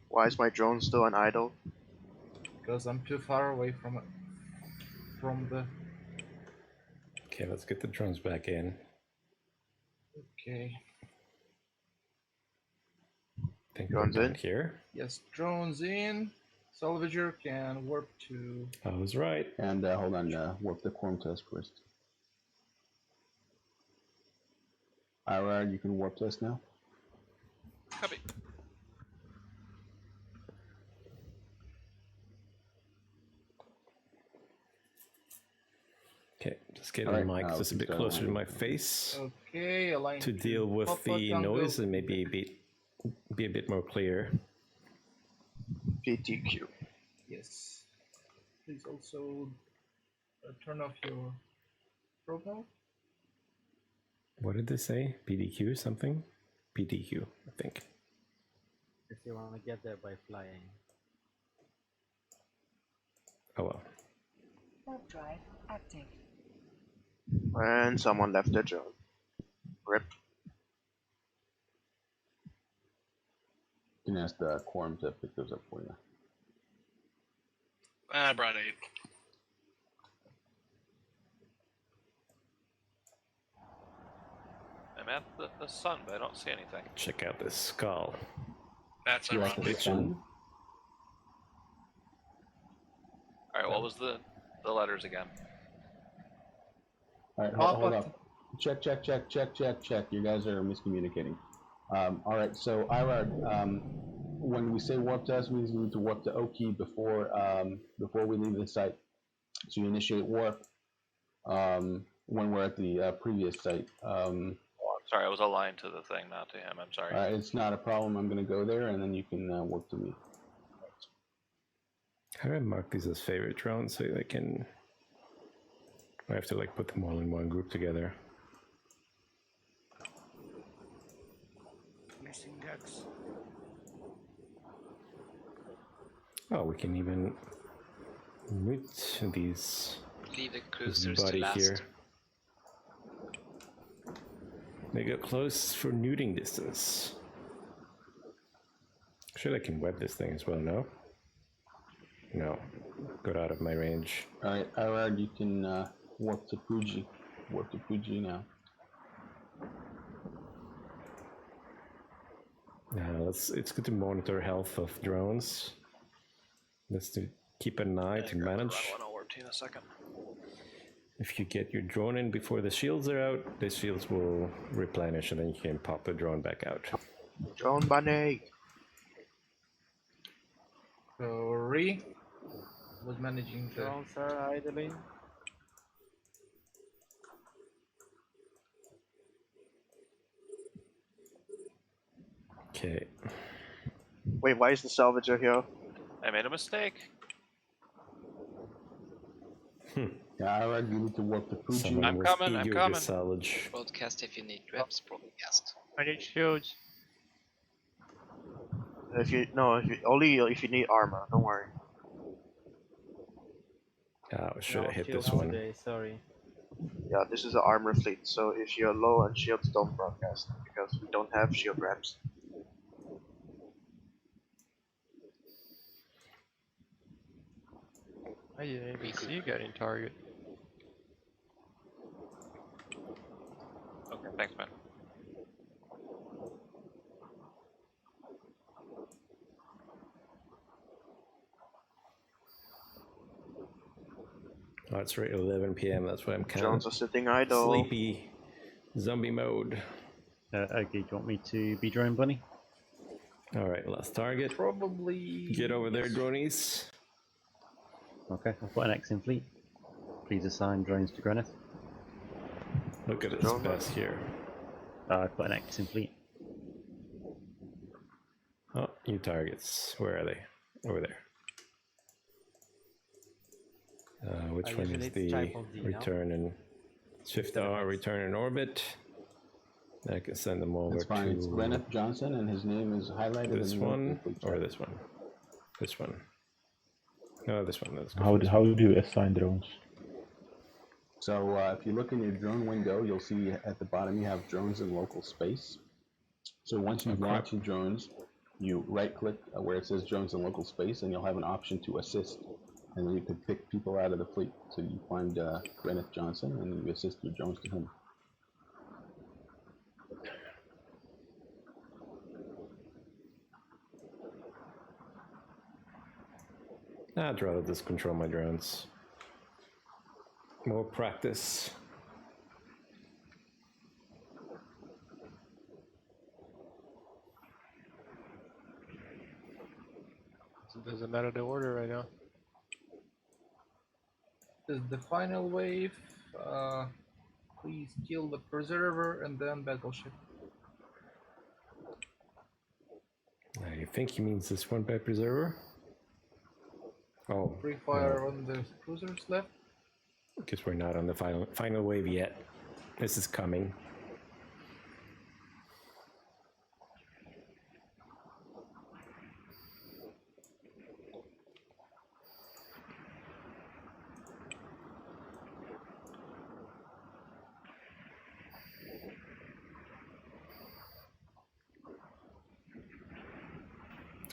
Speaker 4: Why is my drone still on idle?
Speaker 12: Because I'm too far away from the.
Speaker 3: Okay, let's get the drones back in.
Speaker 12: Okay.
Speaker 3: I think
Speaker 4: Drones
Speaker 3: we're done
Speaker 4: in?
Speaker 3: here.
Speaker 12: Yes, drones in. Salvager can warp to.
Speaker 3: I was right.
Speaker 1: And hold on, warp the quorum test first. Ira, you can warp test now.
Speaker 6: Copy.
Speaker 3: Okay, Just get the mic just a bit closer to my face
Speaker 12: Okay, align
Speaker 3: to deal with
Speaker 12: Papa
Speaker 3: the
Speaker 12: Tango.
Speaker 3: noise and maybe be a bit more clear.
Speaker 4: PTQ.
Speaker 12: Yes. Please also turn off your profile.
Speaker 3: What did they say? PDQ something? PDQ, I think.
Speaker 9: If you want to get there by flying.
Speaker 3: Oh well.
Speaker 15: Warp drive active.
Speaker 4: And someone left their drone. Rip.
Speaker 1: You can ask the quorum to pick those up for you.
Speaker 14: I brought 8.
Speaker 6: I'm at the sun, but I don't see anything.
Speaker 3: Check out this skull.
Speaker 14: That's
Speaker 1: You like
Speaker 14: ironic.
Speaker 1: the sun?
Speaker 6: Alright, what was the letters again?
Speaker 1: Alright, hold up. Check. You guys are miscommunicating. Alright, so Irad, when we say warp test, means we need to warp to Oki before we leave the site. So you initiate warp when we're at the previous site.
Speaker 6: Sorry, I was aligned to the thing, not to him. I'm sorry.
Speaker 1: It's not a problem. I'm going to go there, and then you can warp to me.
Speaker 3: How do I mark these as favorite drones so I can... I have to like put them all in one group together.
Speaker 7: Using Gex.
Speaker 3: Oh, we can even mute these.
Speaker 16: Leave the cruisers to last.
Speaker 3: Here. They get close for neuting distance. Should I can web this thing as well, no? No. Got out of my range.
Speaker 1: Alright, Irad, you can warp to Fuji. Warp to Fuji now.
Speaker 3: It's good to monitor health of drones. Let's keep an eye to manage.
Speaker 6: I'll warp to you in a second.
Speaker 3: If you get your drone in before the shields are out, the shields will replenish and then you can pop the drone back out.
Speaker 4: Drone bunny!
Speaker 12: So, Re was managing the...
Speaker 9: Drones are idling.
Speaker 3: Okay.
Speaker 4: Wait, why is the salvager here?
Speaker 6: I made a mistake.
Speaker 1: Yeah, Irad, you need to warp to Fuji.
Speaker 6: I'm coming.
Speaker 3: Salvage.
Speaker 16: Broadcast if you need reps, broadcast.
Speaker 2: I need shields.
Speaker 4: Only if you need armor. Don't worry.
Speaker 3: Oh, should have hit
Speaker 9: shields
Speaker 3: this one.
Speaker 9: today, sorry.
Speaker 4: Yeah, this is an armor fleet, so if you're low on shields, don't broadcast because we don't have shield reps.
Speaker 2: I didn't even see you getting target.
Speaker 6: Okay, thanks, man.
Speaker 3: Oh, it's right 11 p.m. That's why I'm kind
Speaker 4: Drones are sitting idle.
Speaker 3: Sleepy. Zombie mode.
Speaker 17: Okay, do you want me to be drone bunny?
Speaker 3: Alright, last target.
Speaker 12: Probably...
Speaker 3: Get over there, dronies.
Speaker 17: Okay, I've got an X in fleet. Please assign drones to Greneth.
Speaker 3: Look at this best here.
Speaker 17: I've got an X in fleet.
Speaker 3: Oh, new targets. Where are they? Over there. Which one is the return and shift R return in orbit? I can send them over.
Speaker 1: That's fine. It's Gwyneth Johnson, and his name is highlighted.
Speaker 3: This one or this one? This one. No, this one.
Speaker 13: How do you assign drones?
Speaker 1: So if you look in your drone window, you'll see at the bottom you have drones in local space. So once you've launched your drones, you right-click where it says drones in local space, and you'll have an option to assist. And then you can pick people out of the fleet. So you find Gwyneth Johnson, and you assist your drones to him.
Speaker 3: I'd rather just control my drones. More practice.
Speaker 2: It doesn't matter the order right now.
Speaker 12: Is the final wave please kill the preserver and then battleship.
Speaker 3: I think he means this one by preserver. Oh,
Speaker 12: Free fire on the cruisers left.
Speaker 3: Because we're not on the final wave yet. This is coming.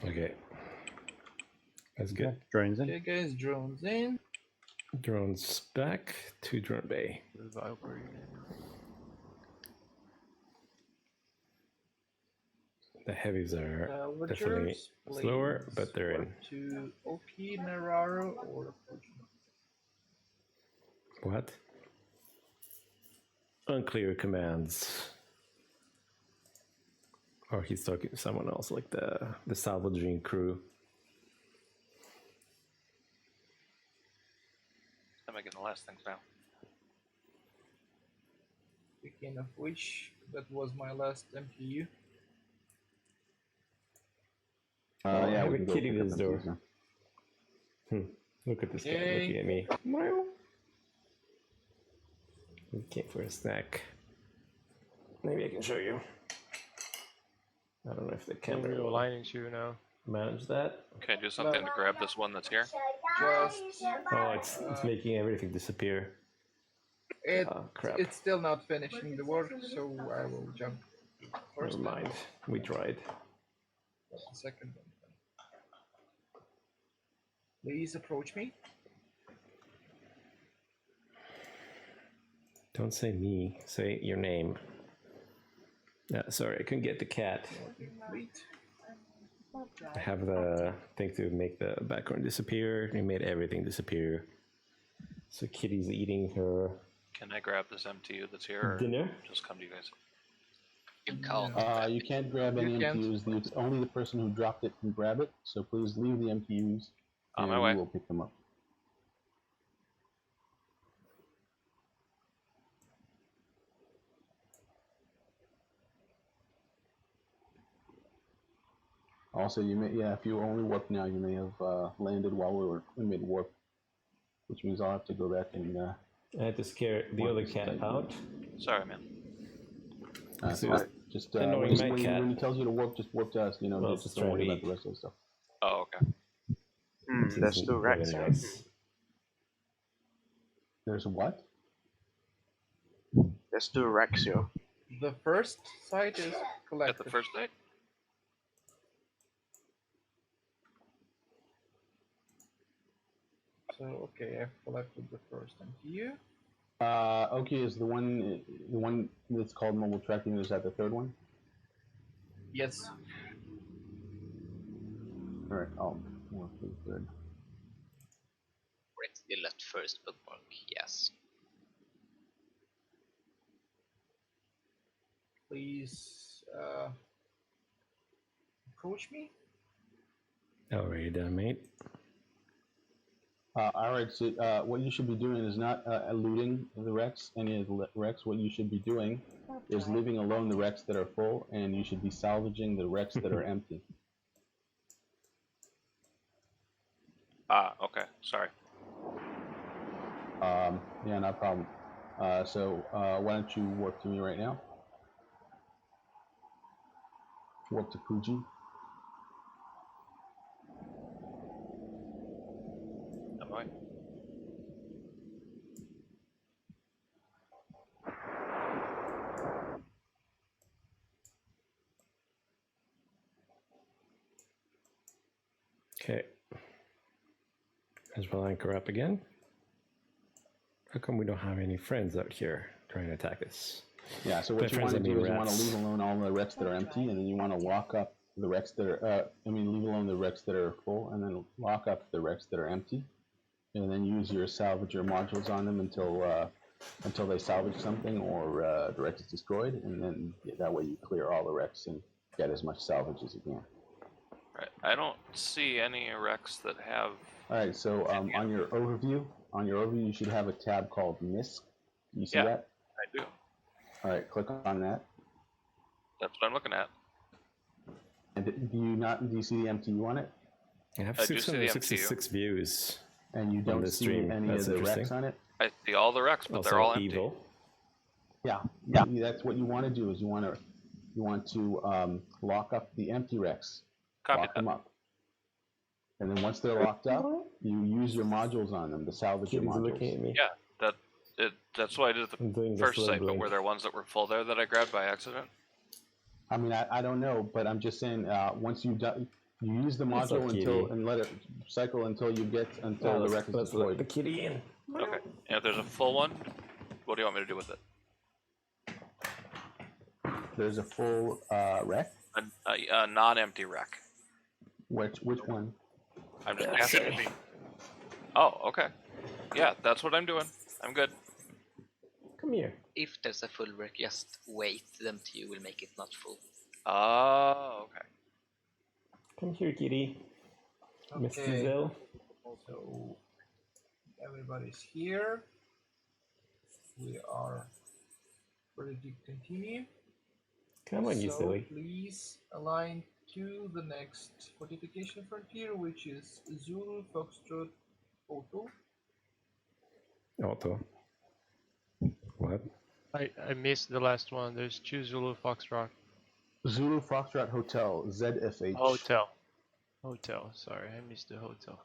Speaker 3: Okay. That's good.
Speaker 17: Okay, drones in.
Speaker 12: Okay, guys, drones in.
Speaker 3: Drones back to drone bay. The heavies are definitely slower, but they're in.
Speaker 12: To Oki, Nararo, or
Speaker 3: What? Unclear commands. Or he's talking to someone else, like the salvaging crew.
Speaker 6: I'm making the last things now.
Speaker 12: Speaking of which, that was my last MPU.
Speaker 3: I have a kitty visitor. Look at this guy looking at me. He came for a snack. Maybe I can show you. I don't know if the camera will
Speaker 2: aligning to you now.
Speaker 3: Manage that.
Speaker 6: Okay, do something to grab this one that's here.
Speaker 3: Oh, it's making everything disappear. Crap.
Speaker 12: It's still not finishing the work, so I will jump first.
Speaker 3: Never mind. We tried.
Speaker 12: Just a second. Please approach me.
Speaker 3: Don't say me. Say your name. Sorry, I couldn't get the cat. I have the thing to make the background disappear. We made everything disappear. So Kitty's eating her
Speaker 6: Can I grab this MTU that's here? Or
Speaker 3: dinner.
Speaker 6: just come to you guys.
Speaker 16: You can't.
Speaker 1: You can't grab any MPUs. Only the person who dropped it can grab it. So please leave the MPUs,
Speaker 6: On
Speaker 1: and
Speaker 6: my way.
Speaker 1: we will pick them up. Also, you may, if you only warp now, you may have landed while we were in mid-warp, which means I'll have to go back and.
Speaker 3: I had to scare the other cat out.
Speaker 6: Sorry, man.
Speaker 1: Just
Speaker 3: annoying my cat.
Speaker 1: when he tells you to warp, just warp to us. You know,
Speaker 3: Well,
Speaker 1: just don't worry about the rest of the stuff.
Speaker 6: Oh, okay.
Speaker 4: There's two racks here.
Speaker 3: Nice.
Speaker 1: There's what?
Speaker 4: There's two racks here.
Speaker 12: The first site is collected.
Speaker 6: At the first night?
Speaker 12: So okay, I've collected the first MPU.
Speaker 1: Okay, is the one that's called mobile tracking, is that the third one?
Speaker 12: Yes.
Speaker 1: Alright, I'll work for the third.
Speaker 16: We're still at first bookmark, yes.
Speaker 12: Please approach me.
Speaker 3: Already done, mate.
Speaker 1: Alright, so what you should be doing is not looting the wrecks, any of the wrecks. What you should be doing is leaving alone the wrecks that are full, and you should be salvaging the wrecks that are empty.
Speaker 6: Okay, sorry.
Speaker 1: Yeah, no problem. So why don't you warp to me right now? Warp to Fuji.
Speaker 6: I'm going.
Speaker 3: Okay. As well anchor up again. How come we don't have any friends out here trying to attack us?
Speaker 1: Yeah, so what you want to do is you want to leave alone all the wrecks that are empty, and then you want to lock up the wrecks that are, leave alone the wrecks that are full, and then lock up the wrecks that are empty, and then use your salvager modules on them until they salvage something or the wreck is destroyed, and then that way you clear all the wrecks and get as much salvage as you can.
Speaker 6: Right. I don't see any wrecks that have.
Speaker 1: All right, so on your overview, you should have a tab called MISC, You see
Speaker 6: Yeah,
Speaker 1: that?
Speaker 6: I do.
Speaker 1: All right, click on that.
Speaker 6: That's what I'm looking at.
Speaker 1: And do you see the MTU on it?
Speaker 3: I have
Speaker 6: I do see the
Speaker 3: 666 views.
Speaker 1: And you
Speaker 3: on
Speaker 1: don't
Speaker 3: this
Speaker 1: see
Speaker 3: stream.
Speaker 1: any
Speaker 3: That's
Speaker 1: of the
Speaker 3: interesting.
Speaker 1: wrecks on it?
Speaker 6: I see all the wrecks, but
Speaker 3: Also
Speaker 6: they're all empty.
Speaker 3: evil.
Speaker 1: Yeah. That's what you want to do. Is you want to lock up the empty wrecks.
Speaker 6: Copy
Speaker 1: Lock
Speaker 6: that.
Speaker 1: them up. And then once they're locked up, you use your modules on them to salvage your
Speaker 3: Kitty's looking
Speaker 1: modules.
Speaker 3: at me.
Speaker 6: Yeah, that's what I did at
Speaker 3: I'm doing
Speaker 6: the
Speaker 3: this
Speaker 6: first
Speaker 3: little
Speaker 6: site, but
Speaker 3: blink.
Speaker 6: were there ones that were full there that I grabbed by accident?
Speaker 1: I mean, I don't know, but I'm just saying, once you use the
Speaker 3: What's up,
Speaker 1: module
Speaker 3: kitty?
Speaker 1: and let it cycle until the wreck is
Speaker 3: Let's let
Speaker 1: deployed.
Speaker 3: the kitty in.
Speaker 6: Okay. And if there's a full one, what do you want me to do with it?
Speaker 1: There's a full wreck.
Speaker 6: A non-empty wreck.
Speaker 1: Which one?
Speaker 6: I'm just asking to be. Oh, okay. Yeah, that's what I'm doing. I'm good.
Speaker 3: Come here.
Speaker 16: If there's a full wreck, just wait. The MTU will make it not full.
Speaker 6: Oh, okay.
Speaker 3: Come here, kitty. Miss
Speaker 12: Okay.
Speaker 3: Giselle.
Speaker 12: So everybody's here. We are ready to continue.
Speaker 3: Come on, you
Speaker 12: So
Speaker 3: silly.
Speaker 12: please align to the next fortification frontier, which is Zulu Foxtrot Auto.
Speaker 3: Auto. What?
Speaker 2: I missed the last one. There's 2 Zulu Foxtrot.
Speaker 1: Zulu Foxtrot Hotel, ZFH.
Speaker 2: Hotel. Sorry, I missed the hotel.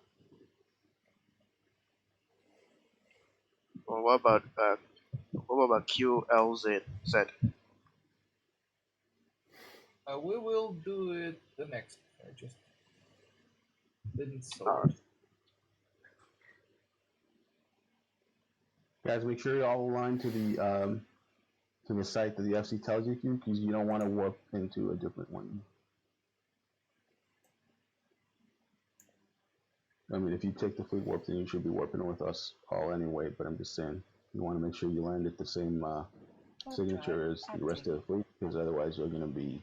Speaker 4: Well, what about QLZ?
Speaker 12: We will do it the next. I just didn't saw it.
Speaker 1: Guys, make sure you all align to the site that the FC tells you to, because you don't want to warp into a different one. I mean, if you take the fleet warp, then you should be warping with us all anyway, but I'm just saying, you want to make sure you land at the same signature as the rest of the fleet, because otherwise you're going to be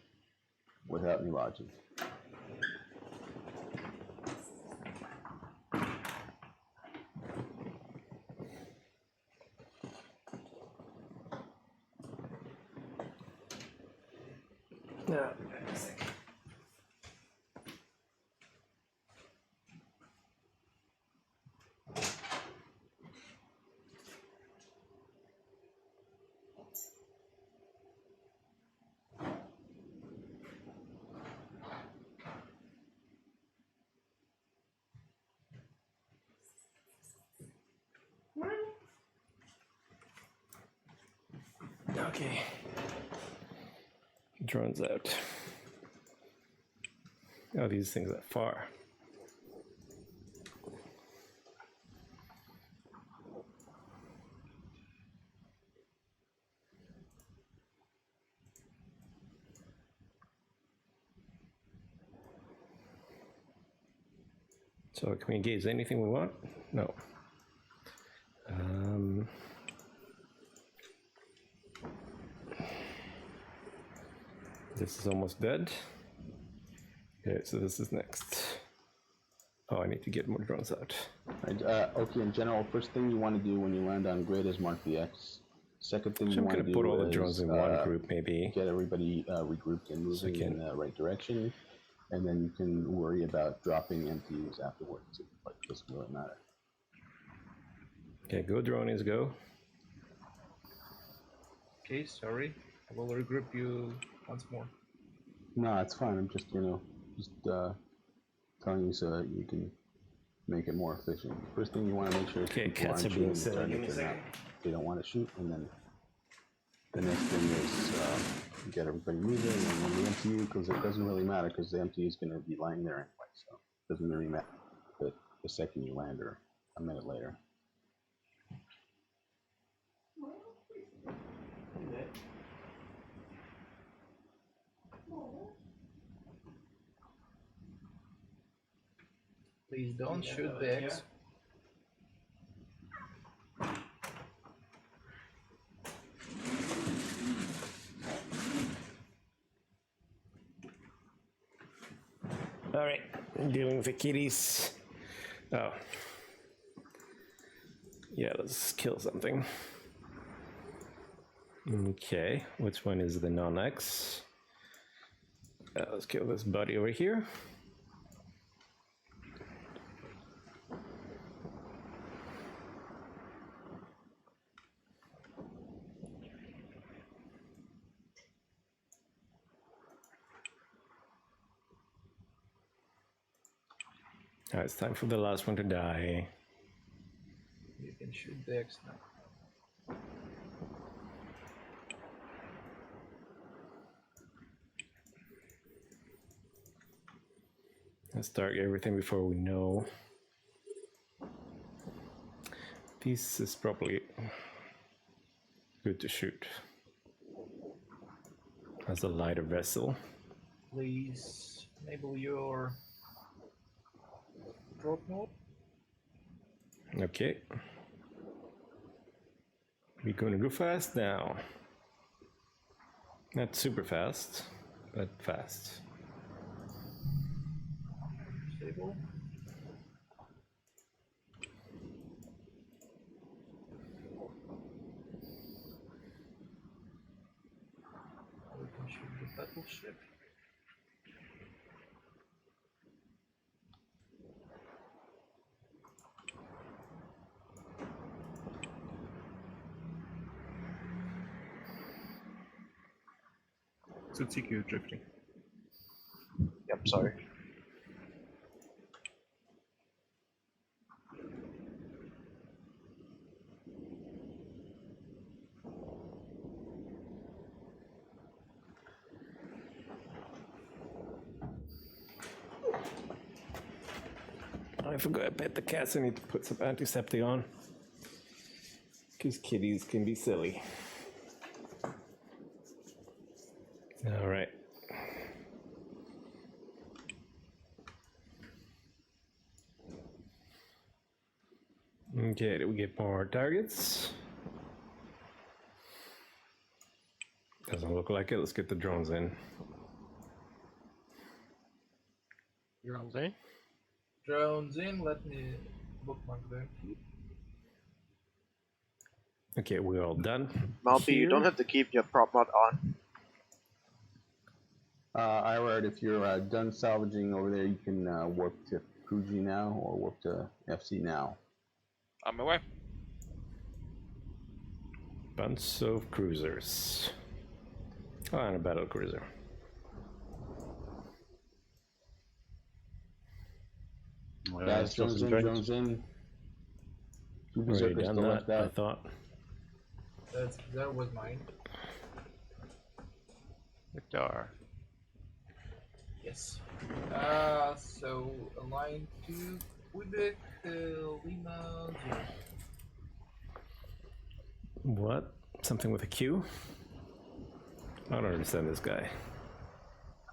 Speaker 1: without any logic.
Speaker 3: No. Okay. Drones out. Oh, these things are far. So can we engage anything we want? No. This is almost dead. Okay, so this is next. Oh, I need to get more drones out.
Speaker 1: Okay, in general, first thing you want to do when you land on grid is mark the X. Second thing
Speaker 3: So
Speaker 1: you
Speaker 3: I'm
Speaker 1: want to
Speaker 3: gonna
Speaker 1: do
Speaker 3: put all the
Speaker 1: is,
Speaker 3: drones in one group, maybe.
Speaker 1: Get everybody regrouped and moving in the right direction, and then you can worry about dropping MTUs afterwards. Like, it doesn't really matter.
Speaker 3: Okay, go dronies, go.
Speaker 12: Okay, sorry. I will regroup you once more.
Speaker 1: No, it's fine. I'm just, telling you so that you can make it more efficient. First thing you want to make sure is
Speaker 3: Okay,
Speaker 1: people
Speaker 3: cats
Speaker 1: aren't
Speaker 3: are being
Speaker 1: shooting
Speaker 3: silly.
Speaker 1: the
Speaker 3: Give me a
Speaker 1: target
Speaker 3: second.
Speaker 1: they don't want to shoot, and then the next thing is get everybody moving, and then the MTU, because it doesn't really matter, because the MTU is going to be lying there anyway, so it doesn't really matter the second you land or a minute later.
Speaker 12: Please don't shoot the X.
Speaker 3: All right, I'm dealing with the kitties. Oh. Yeah, let's kill something. Okay, which one is the non-X? Let's kill this buddy over here. Now it's time for the last one to die.
Speaker 12: You can shoot the X now.
Speaker 3: Let's target everything before we know. This is probably good to shoot as a lighter vessel.
Speaker 12: Please enable your drop mode.
Speaker 3: Okay. We're gonna go fast now. Not super fast, but fast.
Speaker 12: Stable. We can shoot the battleship.
Speaker 8: Tsutsuki drifting.
Speaker 4: Yep, sorry.
Speaker 3: I forgot I pet the cats. I need to put some antiseptic on. Because kitties can be silly. All right. Okay, do we get more targets? Doesn't look like it. Let's get the drones in.
Speaker 2: Drones in?
Speaker 12: Drones in, let me bookmark them.
Speaker 3: Okay, we're all done.
Speaker 4: Malpi, you don't have to keep your prop mod on.
Speaker 1: Irad, if you're done salvaging over there, you can warp to Fuji now or warp to FC now.
Speaker 6: On my way.
Speaker 3: Bunch of cruisers. Oh, and a battle cruiser.
Speaker 1: Guys, drones in. Two berserkers still left out.
Speaker 3: I thought.
Speaker 12: That was mine.
Speaker 2: Victor.
Speaker 12: Yes. So align to Quebec, Lima, 0.
Speaker 3: What? Something with a Q? I don't understand this guy.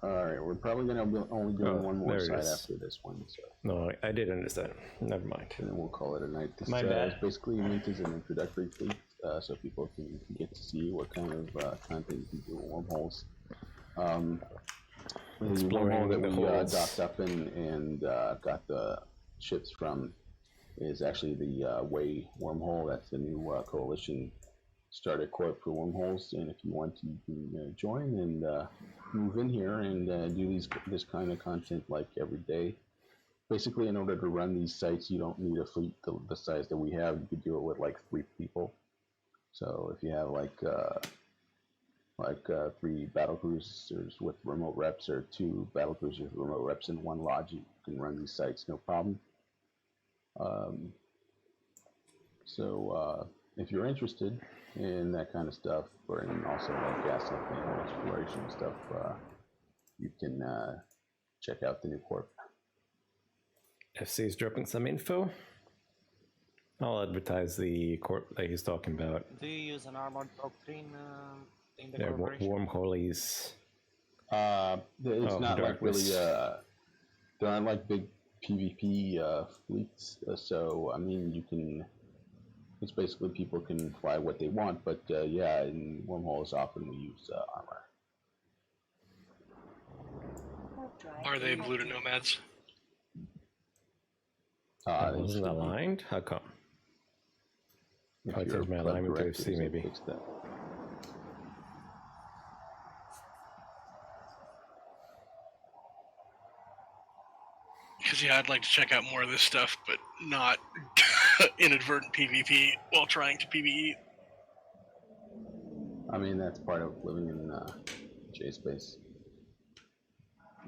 Speaker 1: Alright, we're probably going to be only doing one more side after this one. So.
Speaker 3: No, I did understand. Never mind.
Speaker 1: And then we'll call it a night. This
Speaker 3: My bad.
Speaker 1: is basically meant as an introductory fleet, so people can get to see what kind of content you can do with wormholes. The wormhole that we docked up in and got the ships from is actually the Way wormhole. That's the new coalition starter corp for wormholes, and if you want to, you can join and move in here and do this kind of content like every day. Basically, in order to run these sites, you don't need a fleet the size that we have. You could do it with like 3 people. So if you have like 3 battle cruisers with remote reps or 2 battle cruisers with remote reps in 1 lodge, you can run these sites no problem. If you're interested in that kind of stuff, and also like gas and exploration stuff, you can check out the new corp.
Speaker 3: FC is dropping some info. I'll advertise the corp that he's talking about.
Speaker 7: Do you use an armored doctrine in the
Speaker 3: They're
Speaker 7: corporation?
Speaker 3: wormholes.
Speaker 1: It's not like really. There aren't like big PvP fleets, so I mean you can. It's basically people can fly what they want, but yeah, in wormholes often we use armor.
Speaker 14: Are they blue to nomads?
Speaker 3: Wasn't aligned? How come? I changed my alignment to FC maybe.
Speaker 14: Because yeah, I'd like to check out more of this stuff, but not inadvertent PvP while trying to PvE.
Speaker 1: I mean, that's part of living in J space.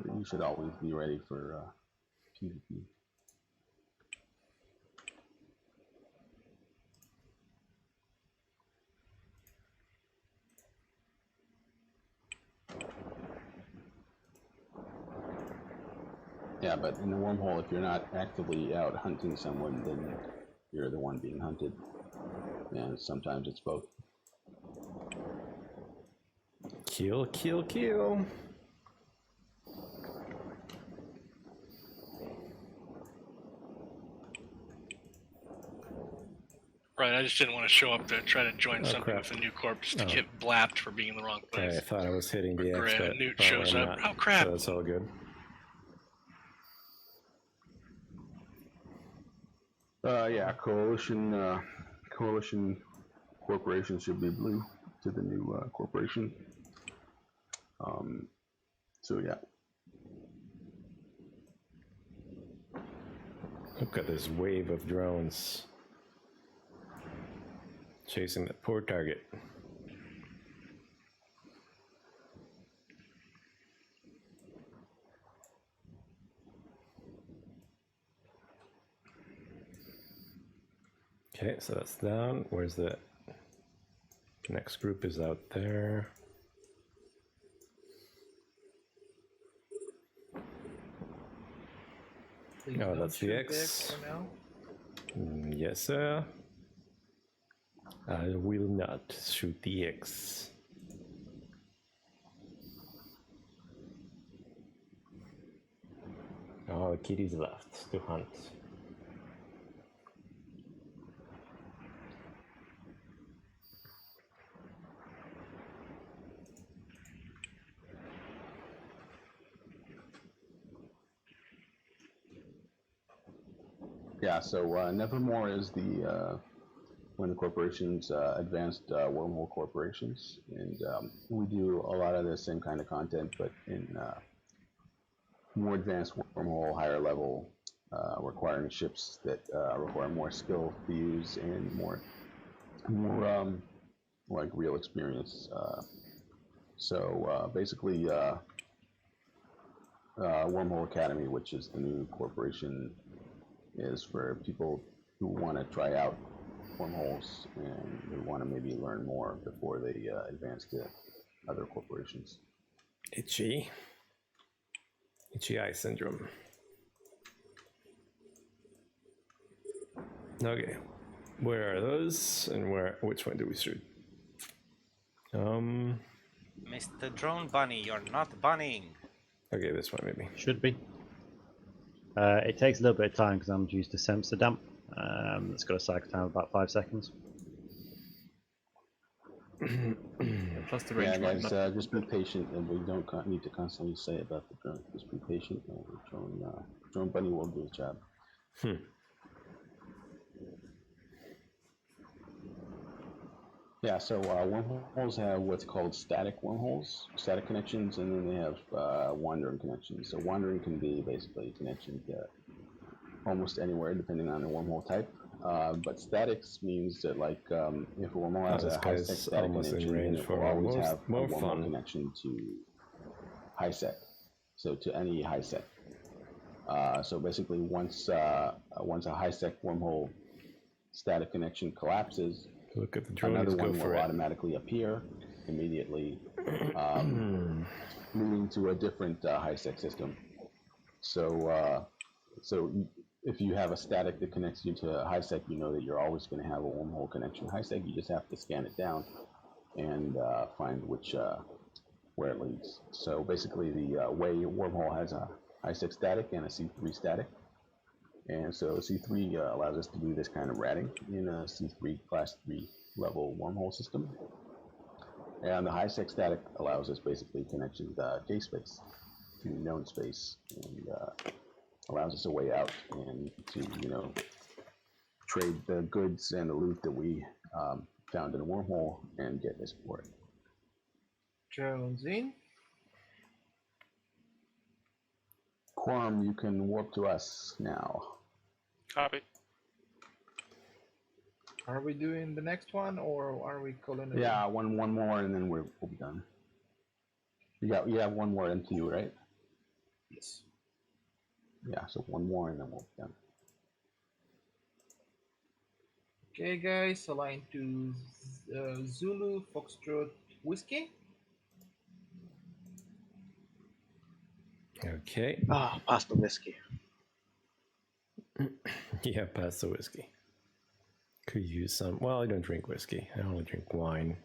Speaker 1: You should always be ready for PvP. Yeah, but in the wormhole, if you're not actively out hunting someone, then you're the one being hunted. And sometimes it's both.
Speaker 3: Kill, kill, kill.
Speaker 14: Right, I just didn't want to show up to try to join something with a new corpse to get blapped for being in the wrong place.
Speaker 3: I thought I was hitting the X, but
Speaker 14: Newt shows up.
Speaker 3: not.
Speaker 14: Oh crap!
Speaker 3: So that's all good.
Speaker 1: Yeah, coalition corporation should be blue to the new corporation. So yeah.
Speaker 3: Look at this wave of drones chasing that poor target. Okay, so that's down. Where's the next group? Is out there.
Speaker 12: Please
Speaker 3: Oh,
Speaker 12: don't
Speaker 3: that's the
Speaker 12: shoot
Speaker 3: X.
Speaker 12: for now.
Speaker 3: Yes, sir. I will not shoot the X. Oh, the kitty's left to hunt.
Speaker 1: Yeah, so Nevermore is the one of the corporation's advanced wormhole corporations, and we do a lot of the same kind of content, but in more advanced wormhole, higher level, requiring ships that require more skill to use and more like real experience. So basically, Wormhole Academy, which is the new corporation, is for people who want to try out wormholes and who want to maybe learn more before they advance to other corporations.
Speaker 3: Itchy eye syndrome. Okay, where are those, and which one do we shoot?
Speaker 7: Mr. Drone Bunny, you're not bunnying.
Speaker 3: Okay, this one maybe.
Speaker 17: Should be. It takes a little bit of time because I'm used to sensor damp. It's got a cycle time of about 5 seconds.
Speaker 8: Plus the range.
Speaker 1: Yeah, guys, just be patient, and we don't need to constantly say about the drone. Just be patient, and Drone Bunny will do his job. Yeah, so wormholes have what's called static wormholes, static connections, and then they have wandering connections. So wandering can be basically a connection to almost anywhere, depending on the wormhole type. But statics means that, like, if a wormhole has a high-sec static connection, then it will always have a wormhole connection to high-sec, so to any high-sec. So basically, once a high-sec wormhole static connection collapses,
Speaker 3: look at the drone,
Speaker 1: another one will automatically appear immediately, leading to a different high-sec system. So, if you have a static that connects you to a high-sec, you know that you're always going to have a wormhole connection high-sec. You just have to scan it down and find where it leads. So basically, the way wormhole has a high-sec static and a C3 static. And so C3 allows us to do this kind of ratting in a C3 class 3 level wormhole system. And the high-sec static allows us basically connection to J space, to known space, and allows us a way out and to, trade the goods and the loot that we found in a wormhole and get this for it.
Speaker 12: Jonesy.
Speaker 1: Quorum, you can warp to us now.
Speaker 6: Copy.
Speaker 12: Are we doing the next one, or are we calling it?
Speaker 1: Yeah, one more, and then we'll be done. You have one more MTU, right?
Speaker 12: Yes.
Speaker 1: Yeah, so one more, and then we'll be done.
Speaker 12: Okay, guys, align to Zulu Foxtrot Whiskey.
Speaker 3: Okay.
Speaker 4: Ah, past the whiskey.
Speaker 3: Yeah, pass the whiskey. Could use some. Well, I don't drink whiskey. I only drink wine.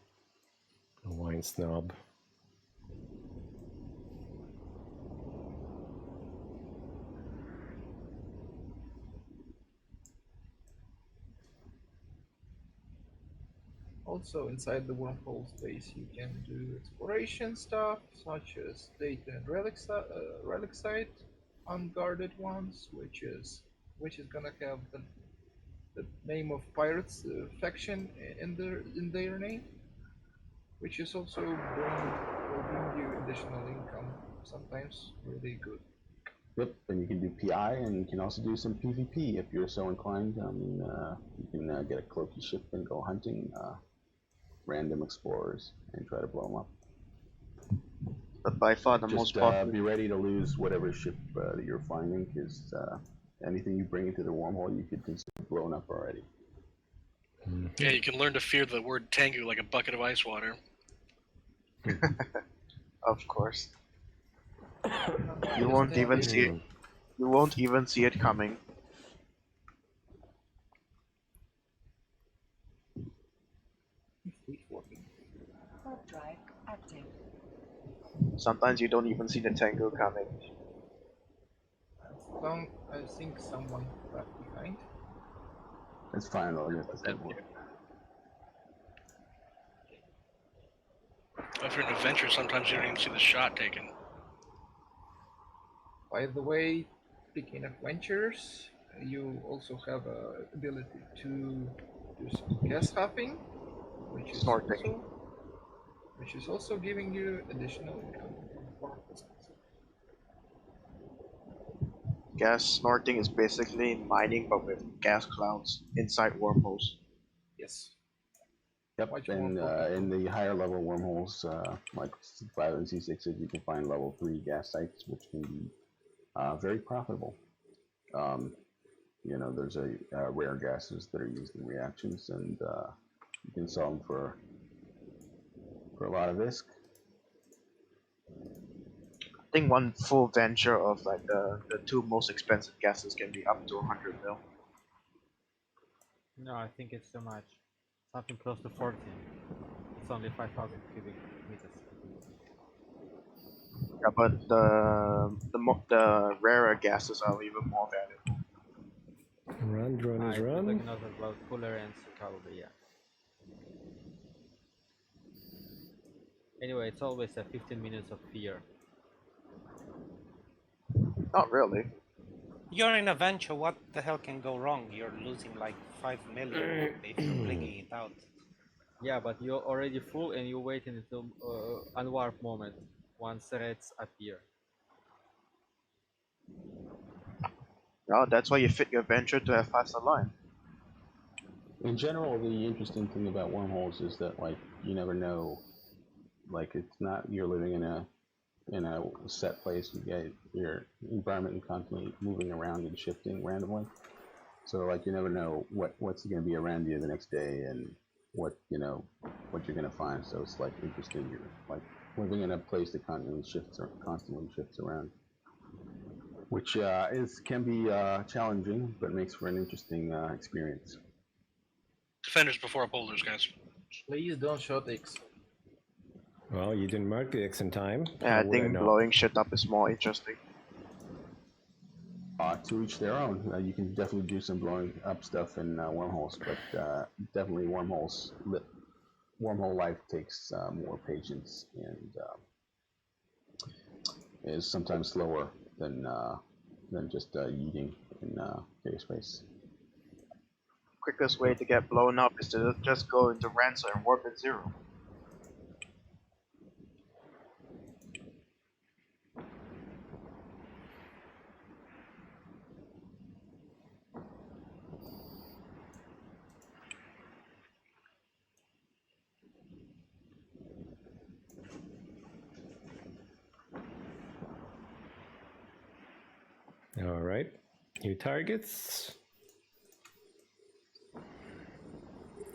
Speaker 3: A wine snob.
Speaker 12: Also, inside the wormhole space, you can do exploration stuff such as data and relic site, unguarded ones, which is gonna have the name of pirates faction in their name, which is also will bring you additional income, sometimes really good.
Speaker 1: Yep, and you can do PI, and you can also do some PvP if you're so inclined. I mean, you can get a cloaky ship and go hunting random explorers and try to blow them up.
Speaker 4: But by far the most popular.
Speaker 1: Be ready to lose whatever ship that you're finding, because anything you bring into the wormhole, you could consider blown up already.
Speaker 14: Yeah, you can learn to fear the word Tengu like a bucket of ice water.
Speaker 4: Of course. You won't even see it. You won't even see it coming.
Speaker 15: Warp drive active.
Speaker 4: Sometimes you don't even see the Tengu coming.
Speaker 12: I think someone left behind.
Speaker 1: It's fine, though. You have to send one.
Speaker 14: If you're an adventurer, sometimes you don't even see the shot taken.
Speaker 12: By the way, speaking of ventures, you also have a ability to do some gas hopping, which is also giving you additional income.
Speaker 4: Gas snorting is basically mining, but with gas clouds inside wormholes.
Speaker 12: Yes.
Speaker 1: Yep, and in the higher level wormholes, like 5 and C6s, you can find level 3 gas sites, which can be very profitable. You know, there's rare gases that are used in reactions, and you can sell them for a lot of ISK.
Speaker 4: I think one full venture of like the two most expensive gases can be up to 100 mil.
Speaker 9: No, I think it's too much. Something close to 14. It's only 5,000 cubic meters.
Speaker 4: Yeah, but the rarer gases are even more valuable.
Speaker 3: Run, drones, run.
Speaker 9: Looking out about cooler and probably, yeah. Anyway, it's always a 15 minutes of fear.
Speaker 4: Not really.
Speaker 7: You're in a venture, what the hell can go wrong? You're losing like 5 million if you're bringing it out.
Speaker 9: Yeah, but you're already full and you're waiting until unwarp moment once threats appear.
Speaker 4: No, that's why you fit your venture to have faster line.
Speaker 1: In general, the interesting thing about wormholes is that, like, you never know. Like, it's not you're living in a set place. You get your environment and constantly moving around and shifting randomly. So, like, you never know what's going to be around you the next day and what you're going to find. So it's like interesting. You're like living in a place that constantly shifts around, which can be challenging, but makes for an interesting experience.
Speaker 14: Defenders before upholders, guys.
Speaker 12: Please don't shot X.
Speaker 3: Well, you didn't mark the X in time.
Speaker 4: Yeah, I think blowing shit up is more interesting.
Speaker 1: To each their own. You can definitely do some blowing up stuff in wormholes, but definitely wormhole life takes more patience and is sometimes slower than just yeeting in cave space.
Speaker 4: Quickest way to get blown up is to just go into Ransom and warp at 0.
Speaker 3: All right. New targets.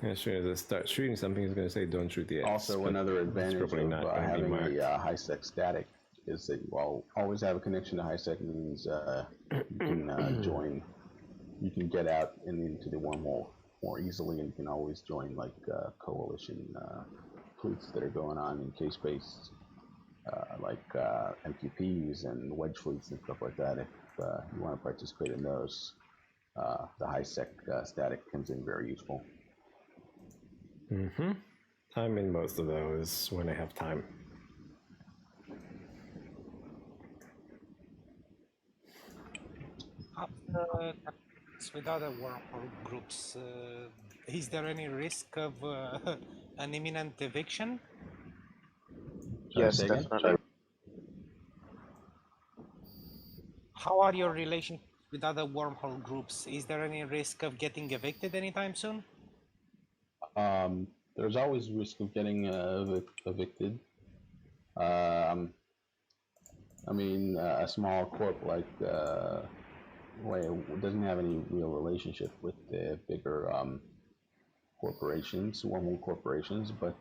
Speaker 3: As soon as I start shooting something, it's going to say don't shoot the X.
Speaker 1: Also, another advantage of having
Speaker 3: marked.
Speaker 1: a high-sec static is that you always have a connection to high-sec. Means you can join. You can get out into the wormhole more easily, and you can always join like coalition fleets that are going on in K-space, like MQPs and wedge fleets and stuff like that. If you want to participate in those, the high-sec static comes in very useful.
Speaker 3: Mm-hmm. I'm in most of those when I have time.
Speaker 7: With other wormhole groups, is there any risk of an imminent eviction?
Speaker 4: Yes, definitely.
Speaker 7: How are your relations with other wormhole groups? Is there any risk of getting evicted anytime soon?
Speaker 1: There's always risk of getting evicted. I mean, a small corp like doesn't have any real relationship with the bigger corporations, wormhole corporations. But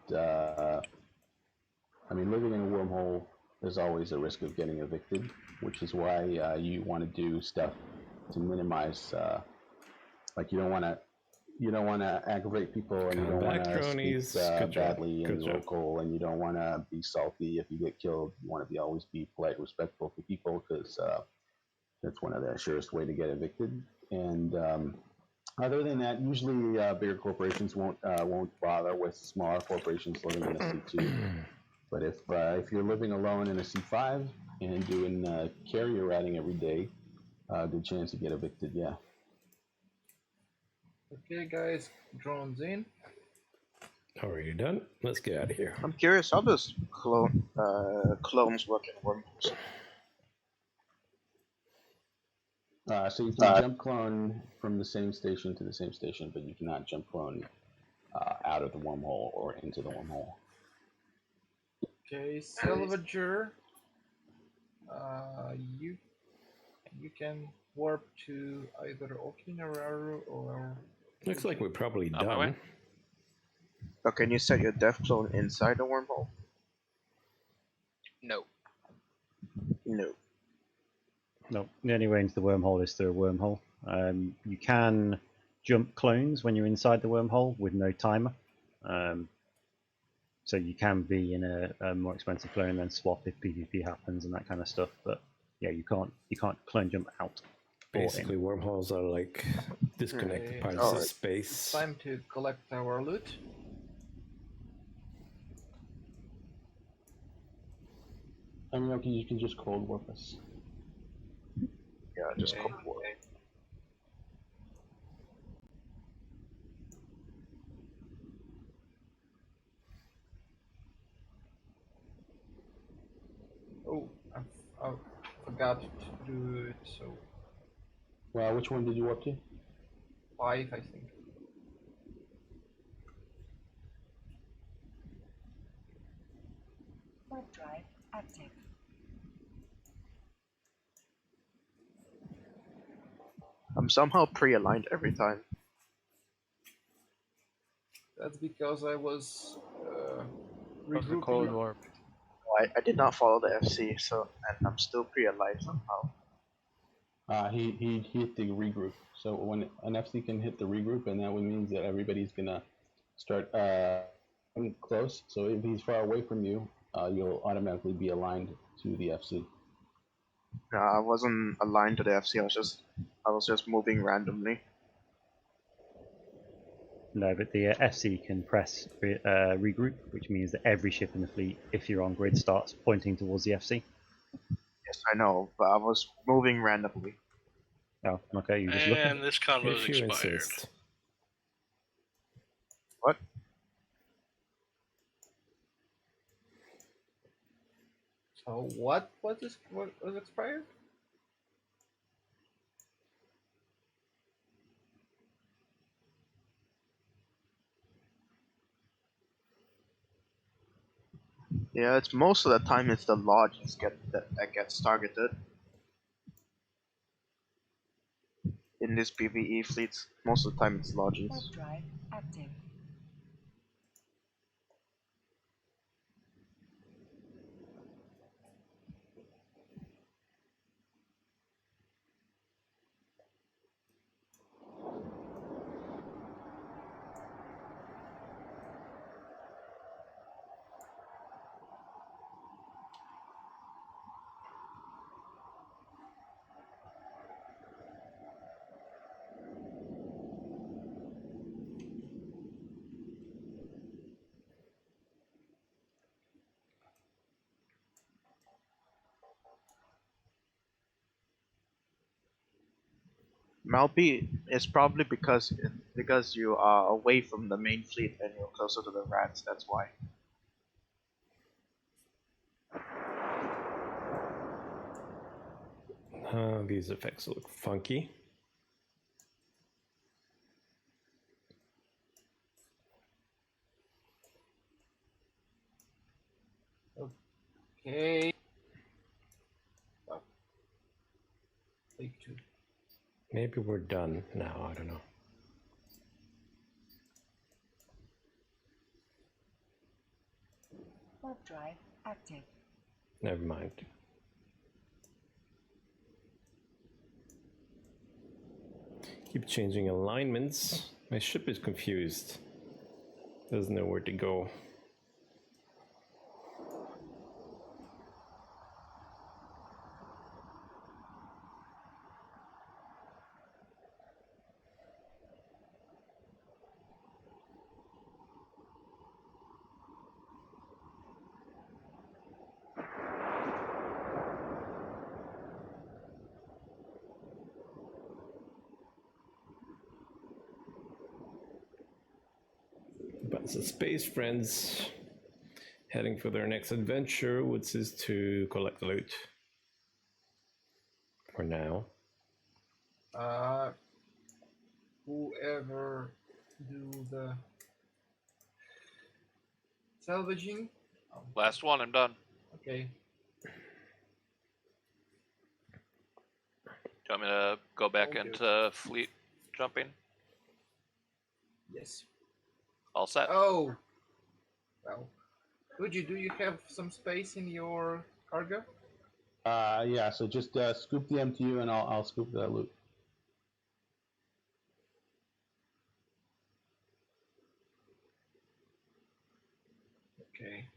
Speaker 1: I mean, living in a wormhole, there's always a risk of getting evicted, which is why you want to do stuff to minimize. Like you don't want to aggravate people, and you don't want to speak badly in local, and you don't want to be salty if you get killed. You want to always be polite, respectful to people, because that's one of the surest way to get evicted. And other than that, usually bigger corporations won't bother with smaller corporations living in a C2. But if you're living alone in a C5 and doing carrier routing every day, good chance to get evicted. Yeah.
Speaker 12: Okay, guys, drones in.
Speaker 3: Already done. Let's get out of here.
Speaker 4: I'm curious, how does clones work in wormholes?
Speaker 1: So you can jump clone from the same station to the same station, but you cannot jump clone out of the wormhole or into the wormhole.
Speaker 12: Okay, Salvager, you can warp to either Okinawa or...
Speaker 3: Looks like we're probably done.
Speaker 4: Oh, can you set your death clone inside the wormhole?
Speaker 6: No.
Speaker 4: No.
Speaker 17: No, the only way into the wormhole is through a wormhole. You can jump clones when you're inside the wormhole with no timer. So you can be in a more expensive clone and then swap if PvP happens and that kind of stuff. But yeah, you can't clone jump out.
Speaker 3: Basically, wormholes are like disconnected parts of space.
Speaker 12: It's time to collect our loot.
Speaker 1: I mean, okay, you can just cold warp us.
Speaker 4: Yeah, just cold warp.
Speaker 12: Oh, I forgot to do it, so...
Speaker 1: Well, which one did you warp to?
Speaker 12: 5, I think.
Speaker 15: Warp drive active.
Speaker 4: I'm somehow pre-aligned every time.
Speaker 12: That's because I was
Speaker 2: the cold warp.
Speaker 4: I did not follow the FC, so and I'm still pre-aligned somehow.
Speaker 1: He hit the regroup. So when an FC can hit the regroup, and that means that everybody's gonna start close. So if he's far away from you, you'll automatically be aligned to the FC.
Speaker 4: No, I wasn't aligned to the FC. I was just moving randomly.
Speaker 17: No, but the FC can press regroup, which means that every ship in the fleet, if you're on grid, starts pointing towards the FC.
Speaker 4: Yes, I know, but I was moving randomly.
Speaker 17: Oh, okay, you just
Speaker 14: and this convo is expired.
Speaker 3: Insist.
Speaker 4: What?
Speaker 12: So what was expired?
Speaker 4: Yeah, it's most of the time it's the lodge that gets targeted. in these PvE fleets. Most of the time it's lodges.
Speaker 15: Warp drive active.
Speaker 4: Malby is probably because you are away from the main fleet and you're closer to the rats. That's why.
Speaker 3: These effects look funky.
Speaker 12: Okay. Take 2.
Speaker 3: Maybe we're done now, I don't know.
Speaker 15: Warp drive active.
Speaker 3: Never mind. Keep changing alignments. My ship is confused. Doesn't know where to go. Bunch of space friends heading for their next adventure, which is to collect the loot. For now.
Speaker 12: Whoever do the salvaging?
Speaker 6: Last one, I'm done.
Speaker 12: Okay.
Speaker 6: Do you want me to go back into fleet jumping?
Speaker 12: Yes.
Speaker 6: All set.
Speaker 12: Oh! Well. Uji, do you have some space in your cargo?
Speaker 1: Yeah, so just scoop the MTU and I'll scoop the loot.
Speaker 12: Okay.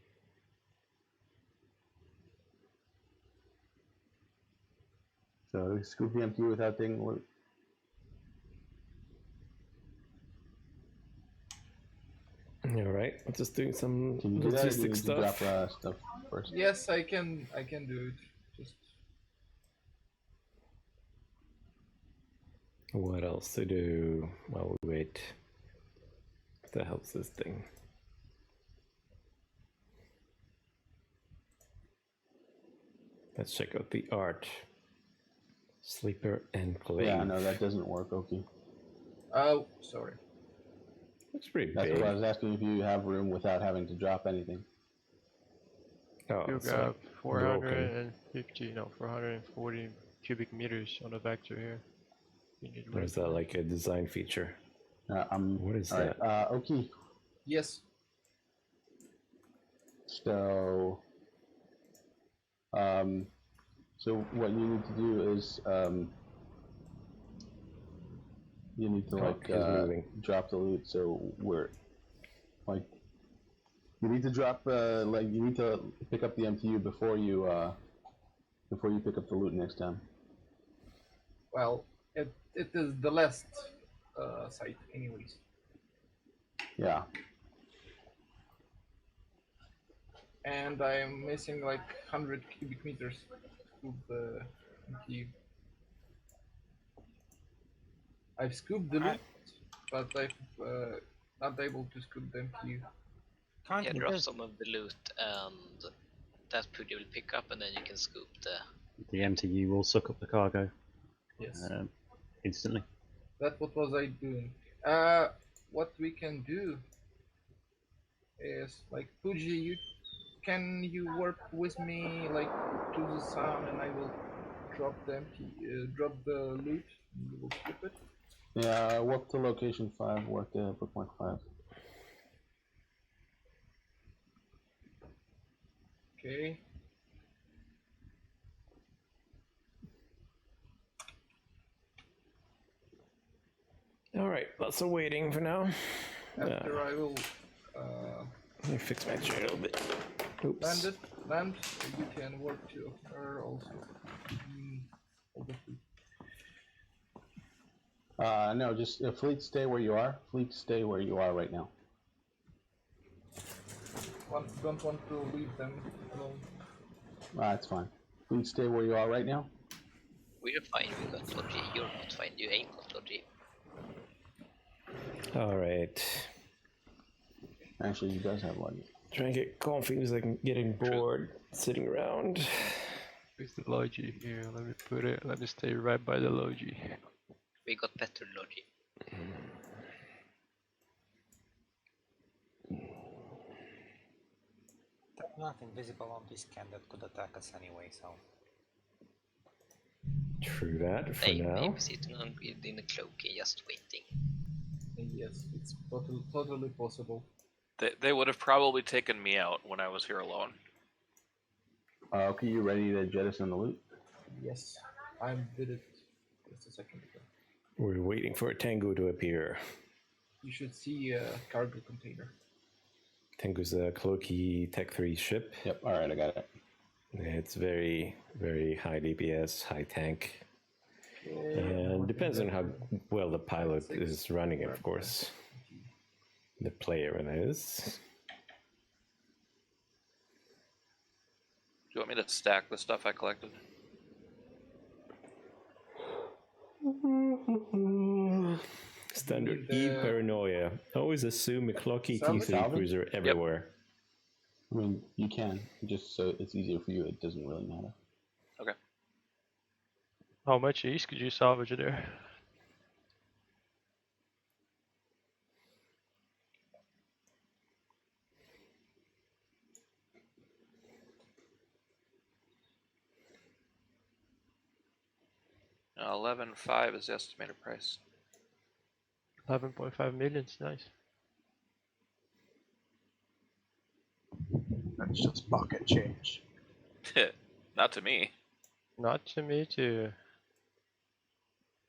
Speaker 1: So scoop the MTU without taking the loot.
Speaker 3: Alright, I'm just doing some
Speaker 1: Can you do that, or do you
Speaker 3: logistic
Speaker 1: need to
Speaker 3: stuff.
Speaker 1: drop stuff first?
Speaker 12: Yes, I can do it. Just
Speaker 3: What else to do while we wait? What the hell's this thing? Let's check out the art. Sleeper Enclave.
Speaker 1: Yeah, no, that doesn't work, okay.
Speaker 12: Oh, sorry.
Speaker 3: Looks pretty
Speaker 1: That's
Speaker 3: big.
Speaker 1: why I was asking if you have room without having to drop anything.
Speaker 3: Oh,
Speaker 2: You
Speaker 3: it's
Speaker 2: got
Speaker 3: like
Speaker 2: 450, no, 440 cubic meters on the vector here. You need
Speaker 3: Or is that like a design feature? What is that?
Speaker 1: Right, okay.
Speaker 12: Yes.
Speaker 1: So, so what you need to do is, you need to drop the loot. So we're like, you need to drop you need to pick up the MTU before you pick up the loot next time.
Speaker 12: Well, it is the last site, anyways.
Speaker 1: Yeah.
Speaker 12: And I'm missing like 100 cubic meters to the MTU. I've scooped the loot, but I've not able to scoop the MTU.
Speaker 16: Yeah, drop some of the loot and that Pooja will pick up, and then you can scoop the
Speaker 17: MTU will suck up the cargo.
Speaker 12: Yes.
Speaker 17: Instantly.
Speaker 12: That's what was I doing. What we can do is like Pooja, can you work with me like to the sun, and I will drop the loot. We will skip it.
Speaker 1: Yeah, walk to location 5, walk to bookmark 5.
Speaker 12: Okay.
Speaker 3: Alright, lots of waiting for now.
Speaker 12: After I will
Speaker 3: let me fix my chair a little bit. Oops.
Speaker 12: land, you can work to her also.
Speaker 1: No, just fleet, stay where you are. Fleet, stay where you are right now.
Speaker 12: Don't want to leave them alone.
Speaker 1: That's fine. Fleet, stay where you are right now.
Speaker 16: We're fine, we got Logi. You're not fine, you ain't got Logi.
Speaker 3: Alright.
Speaker 1: Actually, you guys have luggage.
Speaker 3: Trying to get comfy because I'm getting bored sitting around.
Speaker 2: Where's the Logi here? Let me put it. Let me stay right by the Logi.
Speaker 16: We got better Logi.
Speaker 7: There's nothing visible on this scan that could attack us anyway, so.
Speaker 3: True that, for
Speaker 16: They
Speaker 3: now.
Speaker 16: may be sitting on grid in a cloak and just waiting.
Speaker 12: Yes, it's totally possible.
Speaker 6: They would have probably taken me out when I was here alone.
Speaker 1: Okay, you ready to jettison the loot?
Speaker 12: Yes, I did it just a second ago.
Speaker 3: We're waiting for a Tengu to appear.
Speaker 12: You should see a cargo container.
Speaker 3: Tengu's a Cloaky Tech 3 ship.
Speaker 1: Yep, alright, I got it.
Speaker 3: It's very, very high DPS, high tank. And depends on how well the pilot is running it, of course. The player is.
Speaker 6: Do you want me to stack the stuff I collected?
Speaker 3: Standard E paranoia. Always assume a Cloaky T3 cruiser everywhere.
Speaker 1: I mean, you can, just so it's easier for you, it doesn't really matter.
Speaker 6: Okay.
Speaker 2: How much east could you salvage there?
Speaker 6: $11.5 is the estimated price.
Speaker 2: 11.5 million, nice.
Speaker 4: That's just pocket change.
Speaker 6: Not to me.
Speaker 2: Not to me too.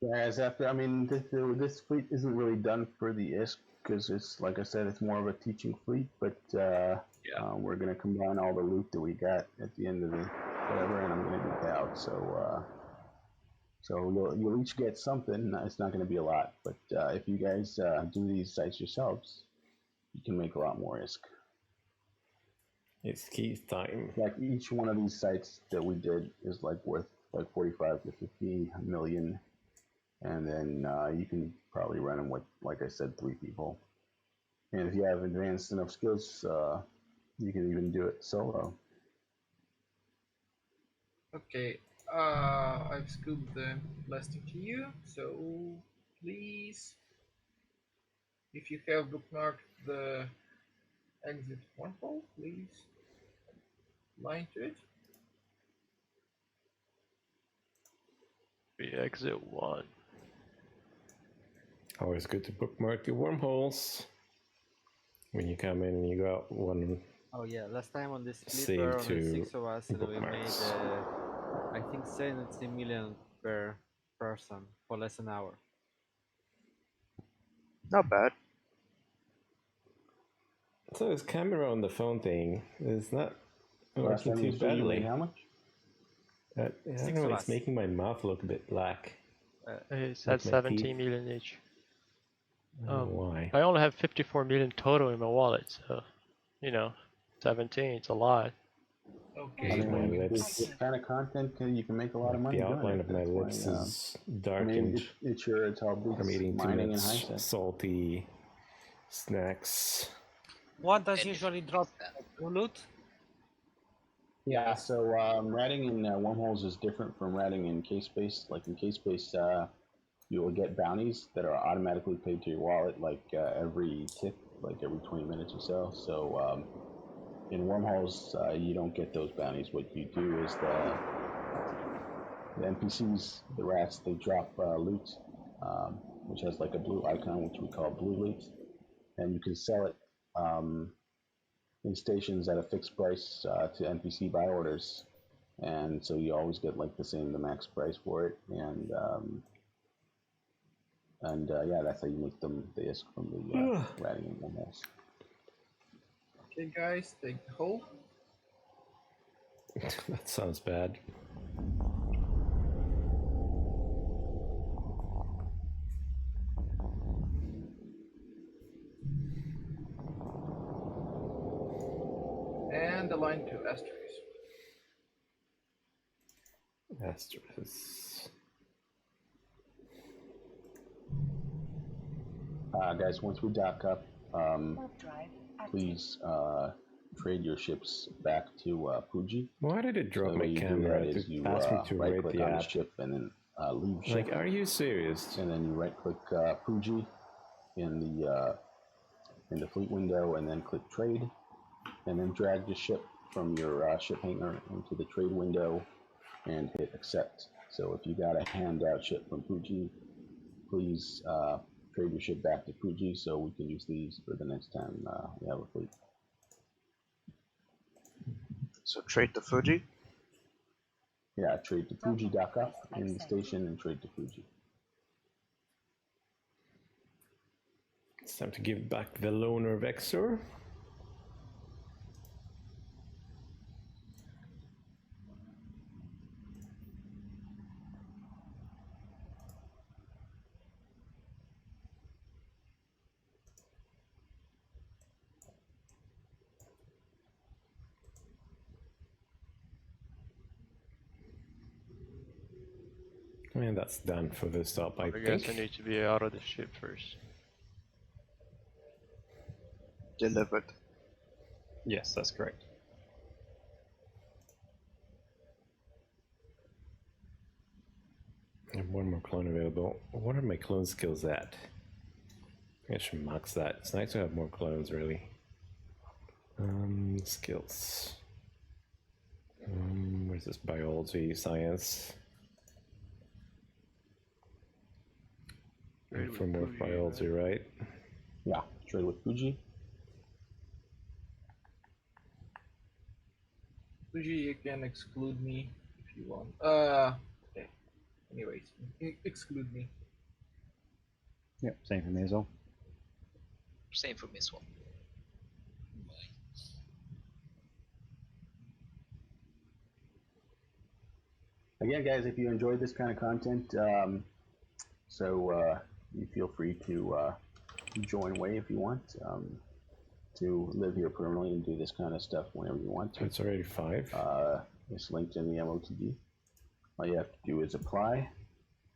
Speaker 1: Whereas after, I mean, this fleet isn't really done for the ISK because it's, like I said, it's more of a teaching fleet. But we're gonna combine all the loot that we got at the end of the whatever, and I'm gonna get out. So you'll each get something. It's not gonna be a lot, but if you guys do these sites yourselves, you can make a lot more ISK.
Speaker 3: It's Keith time.
Speaker 1: Like each one of these sites that we did is like worth like 45 to 50 million. And then you can probably run them with, like I said, 3 people. And if you have advanced enough skills, you can even do it solo.
Speaker 12: Okay, I've scooped the blasting to you, so please, if you have bookmarked the exit wormhole, please line to it.
Speaker 2: We exit 1.
Speaker 3: Always good to bookmark your wormholes. When you come in and you got one.
Speaker 9: Oh yeah, last time on this
Speaker 3: Save
Speaker 9: flipper, on the
Speaker 3: to
Speaker 9: 6 of us, we made,
Speaker 3: bookmarks.
Speaker 9: I think 70 million per person for less than an hour.
Speaker 4: Not bad.
Speaker 3: So this camera on the phone thing is not
Speaker 1: Last
Speaker 3: working
Speaker 1: time
Speaker 3: too
Speaker 1: you said you
Speaker 3: badly.
Speaker 1: made how much?
Speaker 3: I don't know, it's making my mouth look a bit black.
Speaker 2: It's
Speaker 3: Like
Speaker 2: at
Speaker 3: my
Speaker 2: 17
Speaker 3: teeth.
Speaker 2: million each.
Speaker 3: I don't know why.
Speaker 2: I only have 54 million total in my wallet, so, 17, it's a lot.
Speaker 12: Okay.
Speaker 1: I mean,
Speaker 3: My
Speaker 1: when you do
Speaker 3: lips.
Speaker 1: this kind of content, you can make a lot of money
Speaker 3: The
Speaker 1: doing
Speaker 3: outline
Speaker 1: it.
Speaker 3: of my
Speaker 1: That's
Speaker 3: lips
Speaker 1: why,
Speaker 3: is
Speaker 1: I mean,
Speaker 3: darkened
Speaker 1: it's sure it's all
Speaker 3: from eating too
Speaker 1: mining
Speaker 3: much
Speaker 1: and high tech.
Speaker 3: salty snacks.
Speaker 7: What does usually drop loot?
Speaker 1: Yeah, so ratting in wormholes is different from ratting in K-Space. Like in K-Space, you will get bounties that are automatically paid to your wallet, like every tick, like every 20 minutes or so. So in wormholes, you don't get those bounties. What you do is the NPCs, the rats, they drop loot, which has like a blue icon, which we call blue loot, and you can sell it in stations at a fixed price to NPC buy orders, and so you always get like the max price for it, and yeah, that's how you make them the ISK from the ratting and wormholes.
Speaker 12: Okay, guys, take the hole.
Speaker 3: That sounds bad.
Speaker 12: And the line to Asterisk.
Speaker 3: Asterisk.
Speaker 1: Guys, once we dock up, please trade your ships back to Fuji.
Speaker 3: Why did it drop my camera? It asked me to rate the app.
Speaker 1: Ship and then leave ship.
Speaker 3: Like, are you serious?
Speaker 1: And then you right-click Fuji in the fleet window, and then click trade, and then drag the ship from your ship hangar into the trade window, and hit accept. So if you got a handout ship from Fuji, please trade your ship back to Fuji so we can use these for the next time we have a fleet.
Speaker 4: So trade to Fuji?
Speaker 1: Yeah, trade to Fuji, dock up in the station, and trade to Fuji.
Speaker 3: It's time to give back the loaner Vexor. And that's done for the stop, I think.
Speaker 2: guess I need to be out of the ship first.
Speaker 4: Delivered.
Speaker 17: Yes, that's correct.
Speaker 3: I have one more clone available. What are my clone skills at? I should max that. It's nice to have more clones, really. Skills. Where's this? Biology, science. For more biology, right?
Speaker 1: Yeah, trade with Fuji.
Speaker 12: Fuji, you can exclude me if you want. Okay. Anyways, exclude me.
Speaker 17: Yep, same for me as well.
Speaker 16: Same for me as well.
Speaker 1: Again, guys, if you enjoyed this kind of content, you feel free to join Way if you want to live here permanently and do this kind of stuff whenever you want to.
Speaker 3: It's already 5.
Speaker 1: It's linked in the MOTD. All you have to do is apply,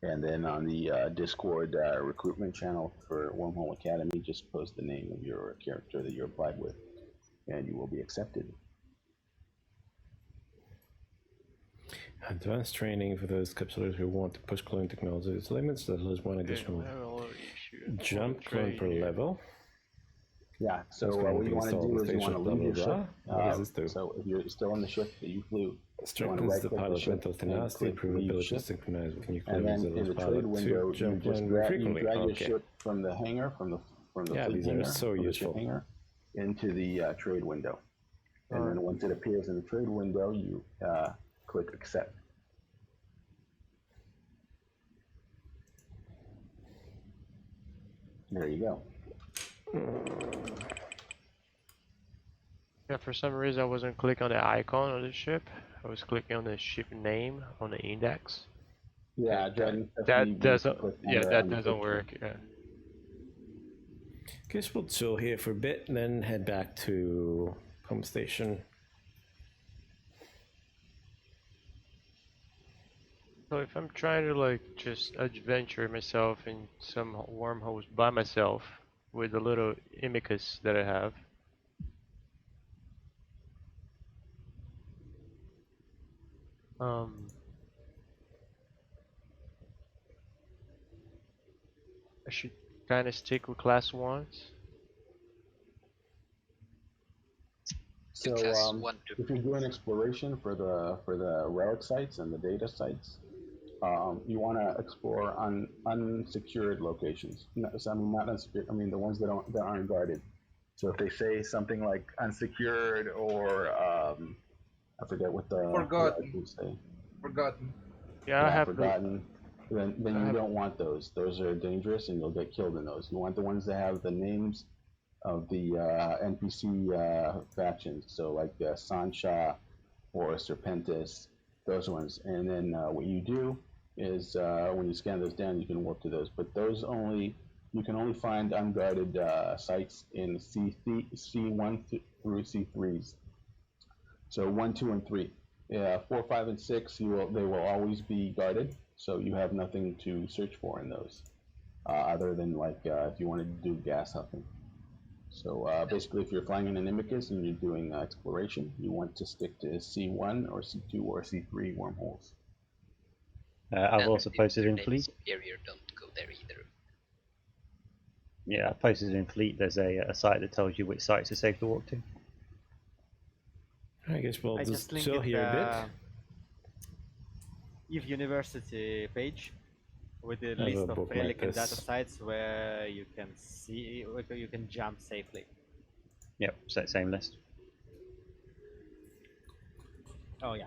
Speaker 1: and then on the Discord recruitment channel for Wormhole Academy, just post the name of your character that you applied with, and you will be accepted.
Speaker 3: Advanced training for those capsulers who want to push clone technologies limits. That is one additional jump clone per level.
Speaker 1: Yeah, so what you want to do is you want to leave your ship. What does this do? So if you're still on the ship that you flew,
Speaker 3: strengthens the pilot's mental tenacity, improve ability to synchronize with new
Speaker 1: and then in the trade window, you just drag your
Speaker 3: Okay.
Speaker 1: ship from the hangar, from the
Speaker 3: Yeah,
Speaker 1: fleet
Speaker 3: these are
Speaker 1: hangar,
Speaker 3: so
Speaker 1: from the
Speaker 3: useful.
Speaker 1: ship hangar, into the trade window. And then once it appears in the trade window, you click accept. There you go.
Speaker 2: Yeah, for some reason I wasn't clicking on the icon of the ship. I was clicking on the ship name on the index.
Speaker 1: Yeah,
Speaker 2: that doesn't. Yeah, that doesn't work. Yeah.
Speaker 3: Guess we'll chill here for a bit and then head back to home station.
Speaker 2: So if I'm trying to like just adventure myself in some wormholes by myself with the little imicus that I have, I should kind of stick with class 1s.
Speaker 1: So if you're doing exploration for the relic sites and the data sites, you want to explore on unsecured locations. So, I mean, not unsecured. I mean the ones that aren't guarded. So if they say something like unsecured or I forget what the
Speaker 12: Forgotten.
Speaker 1: say.
Speaker 12: Forgotten.
Speaker 2: Yeah, I have
Speaker 1: forgotten. Then you don't want those. Those are dangerous, and you'll get killed in those. You want the ones that have the names of the NPC factions. So like Sancha or Serpentis, those ones. And then what you do is when you scan those down, you can warp to those. But those you can only find unguarded sites in C1 through C3s. So 1, 2, and 3. 4, 5, and 6, they will always be guarded. So you have nothing to search for in those, other than like if you want to do gas huffing. So basically, if you're flying in an Imicus and you're doing exploration, you want to stick to C1 or C2 or C3 wormholes.
Speaker 17: I've also posted in Fleet.
Speaker 16: Superior, don't go there either.
Speaker 17: Yeah, I posted in Fleet. There's a site that tells you which sites are safe to walk to.
Speaker 3: I guess we'll just
Speaker 9: linked
Speaker 3: chill here a bit.
Speaker 9: EVE University page with the list of relic and data sites where you can see, where you can jump safely.
Speaker 17: Yep, same list.
Speaker 9: Oh yeah.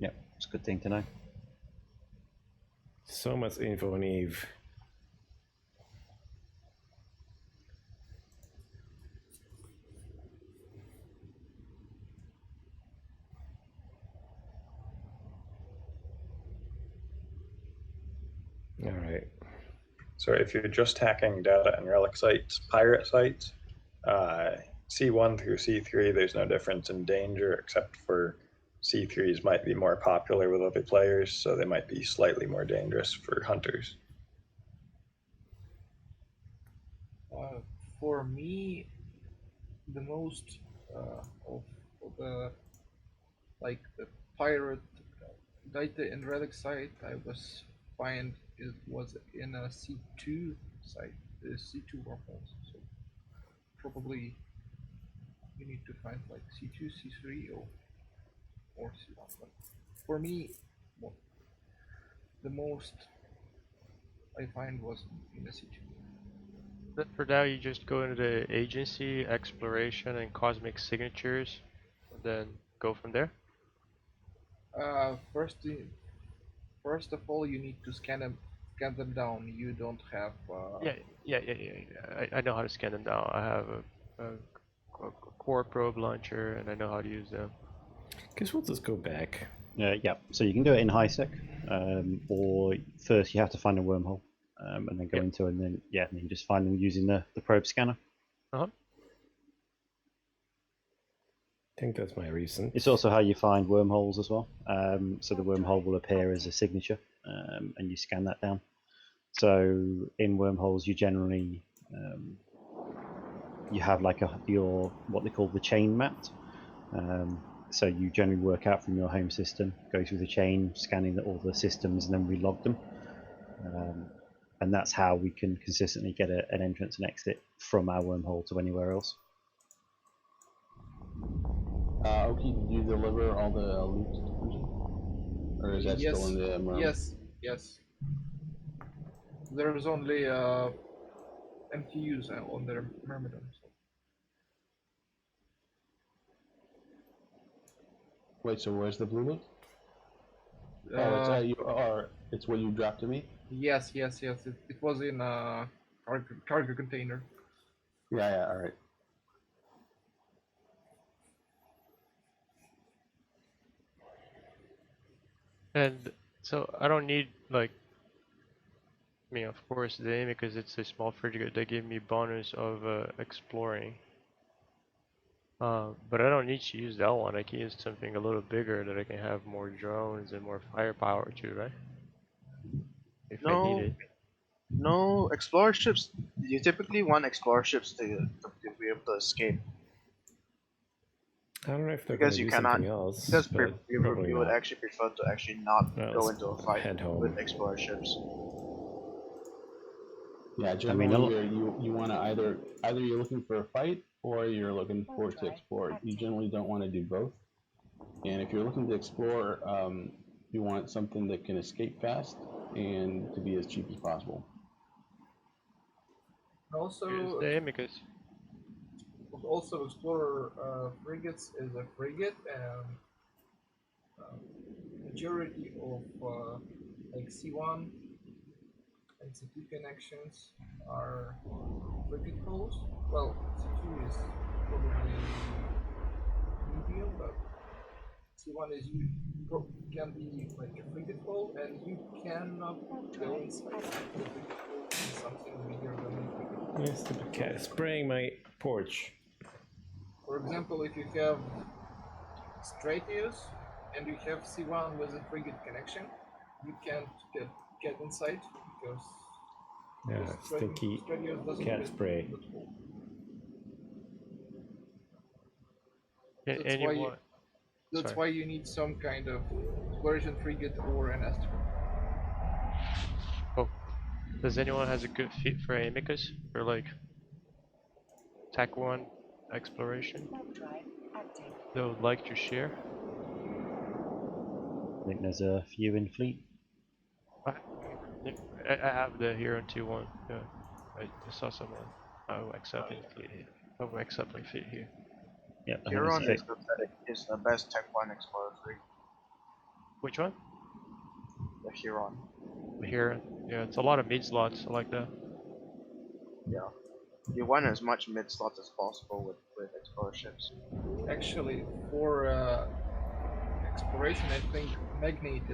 Speaker 17: Yep, it's a good thing to know.
Speaker 3: So much info on EVE. All right.
Speaker 10: So if you're just hacking data and relic sites, pirate sites, C1 through C3, there's no difference in danger, except for C3s might be more popular with other players, so they might be slightly more dangerous for hunters.
Speaker 12: For me, the most of the the pirate data and relic site I was find it was in a C2 site, the C2 wormholes. So probably you need to find like C2, C3, or C1. But for me, well, the most I find was in the C2.
Speaker 2: But for now, you just go into the agency, exploration, and cosmic signatures, and then go from there.
Speaker 12: First of all, you need to scan them down. You don't have.
Speaker 2: Yeah. I know how to scan them down. I have a core probe launcher, and I know how to use them.
Speaker 3: Guess we'll just go back.
Speaker 17: Yeah, so you can do it in HiSec, or first you have to find a wormhole, and then go into it, and then then you just find them using the probe scanner.
Speaker 2: Uh-huh.
Speaker 3: I think that's my reason.
Speaker 17: It's also how you find wormholes as well. So the wormhole will appear as a signature, and you scan that down. So in wormholes, you generally you have like your what they call the chain mapped. So you generally work out from your home system, go through the chain, scanning all the systems, and then relog them. And that's how we can consistently get an entrance and exit from our wormhole to anywhere else.
Speaker 1: Oki, did you deliver all the loot? Or is that still in the room?
Speaker 12: Yes. There's only MTUs on their Myrmidon. So.
Speaker 1: Wait, so where's the blue loot? It's what you dropped to me?
Speaker 12: Yes. It was in a cargo container.
Speaker 1: Yeah, alright.
Speaker 2: And so I don't need of course the aim because it's a small frigate. They give me bonus of exploring. But I don't need to use that one. I can use something a little bigger that I can have more drones and more firepower to, right? If I need it.
Speaker 4: No, explorer ships. You typically want explorer ships to be able to escape.
Speaker 3: I don't know if they're
Speaker 4: because
Speaker 3: going
Speaker 4: you
Speaker 3: to do
Speaker 4: cannot.
Speaker 3: something else.
Speaker 4: Because
Speaker 3: Probably
Speaker 4: you would
Speaker 3: not.
Speaker 4: actually prefer to actually not go into a fight
Speaker 3: head home.
Speaker 4: with explorer ships.
Speaker 1: Yeah, generally you want to either you're looking for a fight or you're looking to explore. You generally don't want to do both. And if you're looking to explore, You want something that can escape fast and to be as cheap as possible.
Speaker 2: Here's the Amicus.
Speaker 12: Also, Explorer frigates is a frigate, and majority of like C1 and C2 connections are frigate hulls. Well, C2 is probably medium, but C1 is can be like a frigate hull, and you cannot go inside the frigate hull in something bigger than a frigate hull.
Speaker 3: Yes, the cat is spraying my porch.
Speaker 12: For example, if you have Stratius and you have C1 with a frigate connection, you can't get inside because
Speaker 3: Sticky
Speaker 12: Stratius doesn't
Speaker 3: cat
Speaker 12: fit
Speaker 3: spray.
Speaker 12: the hull. That's why you need some kind of exploration frigate or an asteroid.
Speaker 2: Oh, does anyone has a good fit for Amicus for like Tech 1 exploration? They would like to share.
Speaker 17: I think there's a few in fleet.
Speaker 2: I have the Hero 2-1. Yeah, I saw someone. Accepting fleet here. Accepting fleet here.
Speaker 17: Yeah,
Speaker 4: Huron is the best Tech 1 Explorer frigate.
Speaker 2: Which one?
Speaker 4: The Huron.
Speaker 2: The Huron. Yeah, it's a lot of mid slots. I like that.
Speaker 4: Yeah. You want as much mid slots as possible with Explorer ships.
Speaker 12: Actually, for exploration, I think Magnate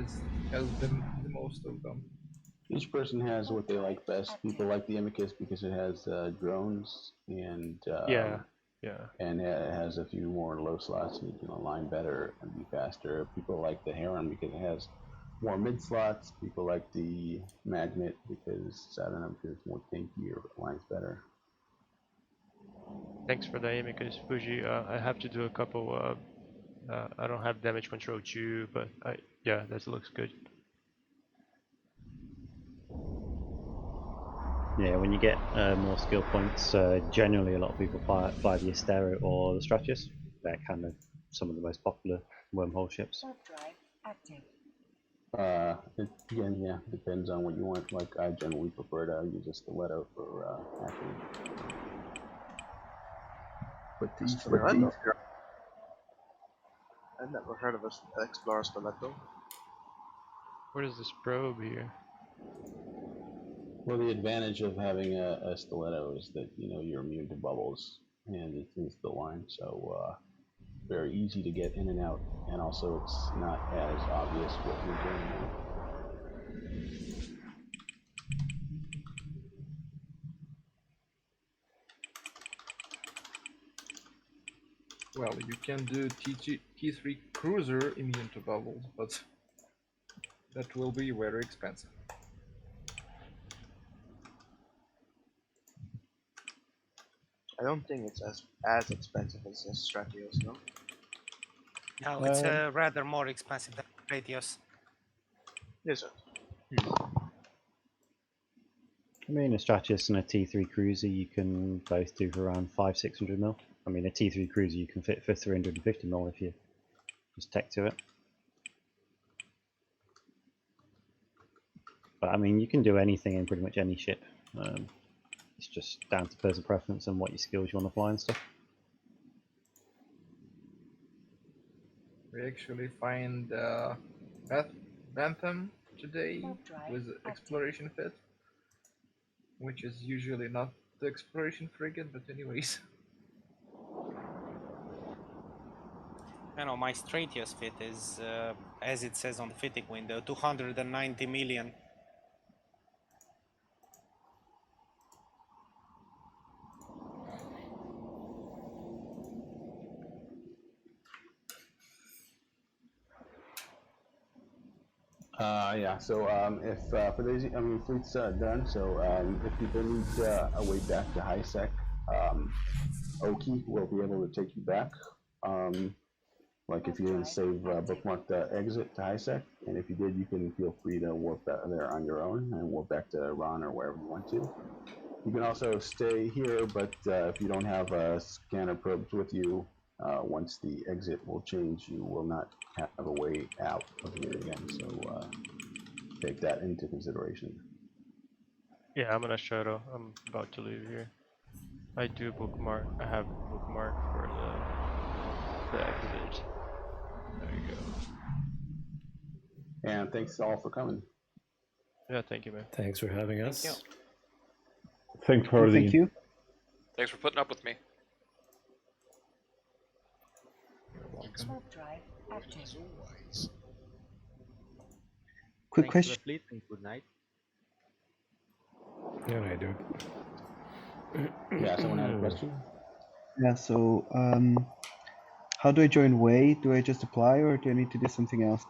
Speaker 12: has the most of them.
Speaker 1: Each person has what they like best. People like the Amicus because it has drones and and it has a few more low slots and you can align better and be faster. People like the Heron because it has more mid slots. People like the Magnet because I don't know, because it's more tanky or aligns better.
Speaker 2: Thanks for the Amicus, Fuji. I have to do a couple. I don't have damage control 2, but yeah, that looks good.
Speaker 17: Yeah, when you get more skill points, generally a lot of people fly the Astero or the Stratius. They're kind of some of the most popular wormhole ships.
Speaker 1: Again, yeah, depends on what you want. Like I generally prefer to use a stiletto for hacking. But
Speaker 4: I've never heard of an Explorer Stiletto.
Speaker 2: What is this probe here?
Speaker 1: Well, the advantage of having a stiletto is that you're immune to bubbles and it's the line, so very easy to get in and out, and also it's not as obvious what you're doing.
Speaker 12: Well, you can do T3 Cruiser immune to bubbles, but that will be very expensive.
Speaker 4: I don't think it's as expensive as the Stratius, no?
Speaker 7: No, it's rather more expensive than Radius.
Speaker 4: Is it?
Speaker 17: I mean, a Stratius and a T3 Cruiser you can both do for around 500-600 mil. I mean, a T3 Cruiser you can fit for 350 mil if you just tech to it. But I mean, you can do anything in pretty much any ship. It's just down to personal preference and what your skills you want to fly and stuff.
Speaker 12: We actually find Bantam today with exploration fit, which is usually not the exploration frigate, but anyways.
Speaker 7: I know my Stratius fit is, as it says on the fitting window, 290 million.
Speaker 1: Yeah, so if for those, fleet's done, so if people need a way back to high sec, Oki will be able to take you back. Like if you didn't save bookmark the exit to high sec, and if you did, you can feel free to warp there on your own and warp back to Ron or wherever you want to. You can also stay here, but if you don't have scanner probes with you, once the exit will change, you will not have a way out of here again. So take that into consideration.
Speaker 2: Yeah, I'm gonna shuttle. I'm about to leave here. I do bookmark. I have bookmark for the exit. There you go.
Speaker 1: And thanks all for coming.
Speaker 2: Yeah, thank you, man.
Speaker 3: Thanks for having us.
Speaker 7: Thank
Speaker 13: Thanks for
Speaker 11: Thank you.
Speaker 6: Thanks for putting up with me.
Speaker 15: Swap drive active.
Speaker 11: Quick
Speaker 9: Thanks to
Speaker 11: question.
Speaker 9: the fleet and good night.
Speaker 3: Yeah, I do.
Speaker 1: Yeah, someone had a question?
Speaker 11: Yeah, so how do I join Way? Do I just apply or do I need to do something else?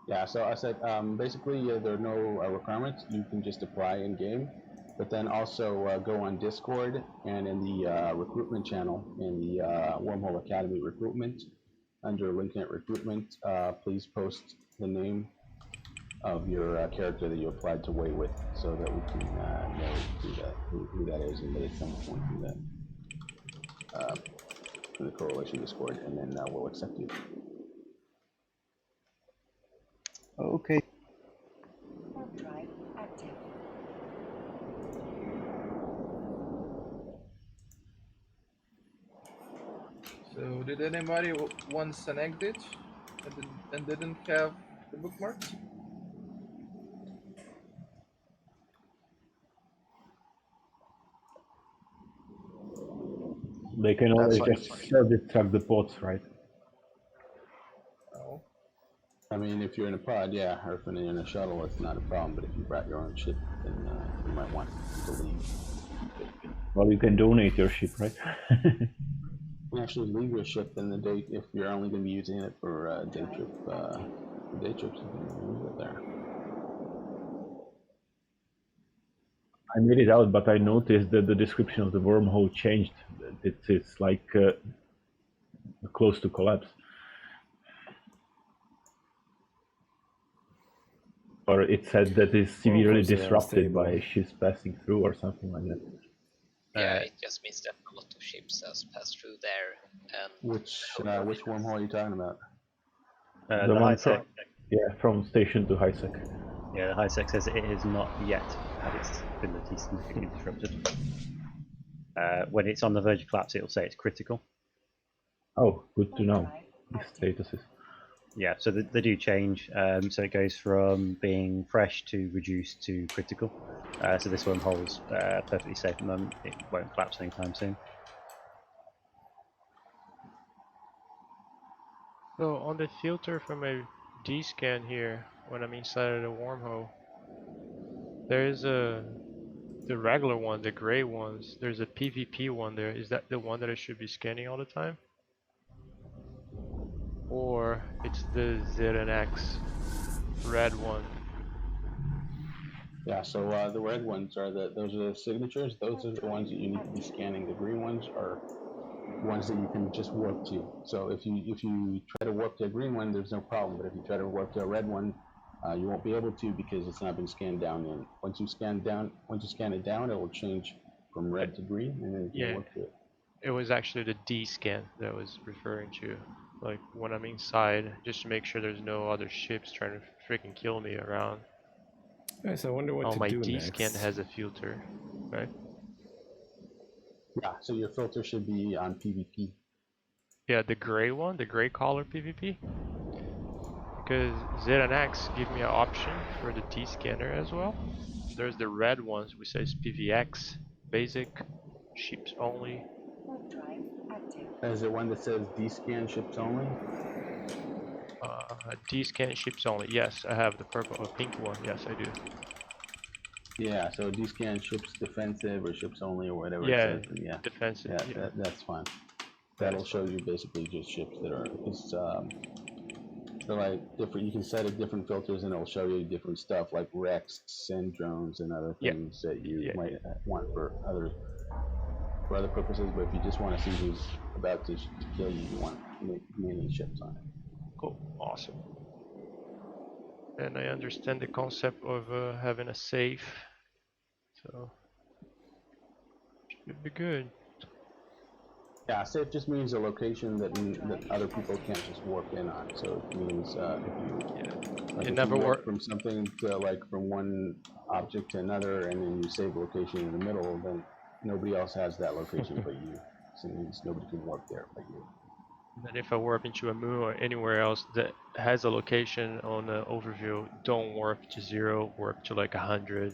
Speaker 1: Yeah, so I said basically there are no requirements. You can just apply in game, but then also go on Discord and in the recruitment channel in the Wormhole Academy recruitment under LinkedIn recruitment. Please post the name of your character that you applied to Way with, so that we can know who that is, and that it's someone through that through the coalition Discord, and then we'll accept you.
Speaker 11: Okay.
Speaker 15: Warp drive active.
Speaker 12: So did anybody once an exit and didn't have the bookmarks?
Speaker 13: They can always just self-destruct the pods, right?
Speaker 12: Oh.
Speaker 1: I mean, if you're in a pod, yeah, or if you're in a shuttle, it's not a problem. But if you brought your own ship, then you might want to leave.
Speaker 13: Well, you can donate your ship, right?
Speaker 1: You can actually leave your ship in the day if you're only going to be using it for day trip. Day trips, you can leave it there.
Speaker 13: I made it out, but I noticed that the description of the wormhole changed. It's like close to collapse. Or it said that it's severely disrupted by ships passing through or something like that.
Speaker 16: Yeah, it just means that a lot of ships has passed through there. And
Speaker 1: which wormhole are you talking about?
Speaker 17: The
Speaker 13: one
Speaker 17: high sec.
Speaker 13: from station to high sec.
Speaker 17: Yeah, the high sec says it has not yet had its ability significantly disrupted. When it's on the verge of collapse, it'll say it's critical.
Speaker 13: Oh, good to know. The statuses.
Speaker 17: Yeah, so they do change. So it goes from being fresh to reduced to critical. So this wormhole's perfectly safe at the moment. It won't collapse anytime soon.
Speaker 2: So on the filter from a D-scan here, when I'm inside of the wormhole, there is the regular one, the gray ones. There's a PvP one there. Is that the one that I should be scanning all the time? Or it's the ZNX red one?
Speaker 1: Yeah, so the red ones are those are the signatures. Those are the ones that you need to be scanning. The green ones are ones that you can just warp to. So if you try to warp to a green one, there's no problem. But if you try to warp to a red one, you won't be able to because it's not been scanned down yet. Once you scan it down, it will change from red to green, and then you can warp to it.
Speaker 2: It was actually the D-scan that I was referring to. Like when I'm inside, just to make sure there's no other ships trying to freaking kill me around.
Speaker 3: Yes, I wonder what to
Speaker 2: my
Speaker 3: do
Speaker 2: D-scan
Speaker 3: next.
Speaker 2: has a filter, right?
Speaker 1: Yeah, so your filter should be on PvP.
Speaker 2: Yeah, the gray one, the gray collar PvP. Because Z and X give me an option for the D-scanner as well. There's the red ones which says PVX, basic, ships only.
Speaker 1: Is it one that says D-scan ships only?
Speaker 2: D-scan ships only. Yes, I have the purple or pink one. Yes, I do.
Speaker 1: Yeah, so D-scan ships defensive or ships only or whatever
Speaker 2: Yeah,
Speaker 1: it says. Yeah,
Speaker 2: defensive.
Speaker 1: Yeah, that's fine. That'll show you basically just ships that are, because they're like different. You can set it different filters, and it'll show you different stuff like wrecks and drones and other things that you might want for other purposes. But if you just want to see who's about to kill you, you want mainly ships on it.
Speaker 2: Cool, awesome. And I understand the concept of having a safe, so should be good.
Speaker 1: Yeah, safe just means a location that other people can't just warp in on. So it means if
Speaker 2: It
Speaker 1: you
Speaker 2: never
Speaker 1: warp
Speaker 2: worked.
Speaker 1: from something to like from one object to another, and then you save a location in the middle, then nobody else has that location but you. So it means nobody can warp there but you.
Speaker 2: Then if I warp into a moon or anywhere else that has a location on the overview, don't warp to 0, warp to like 100,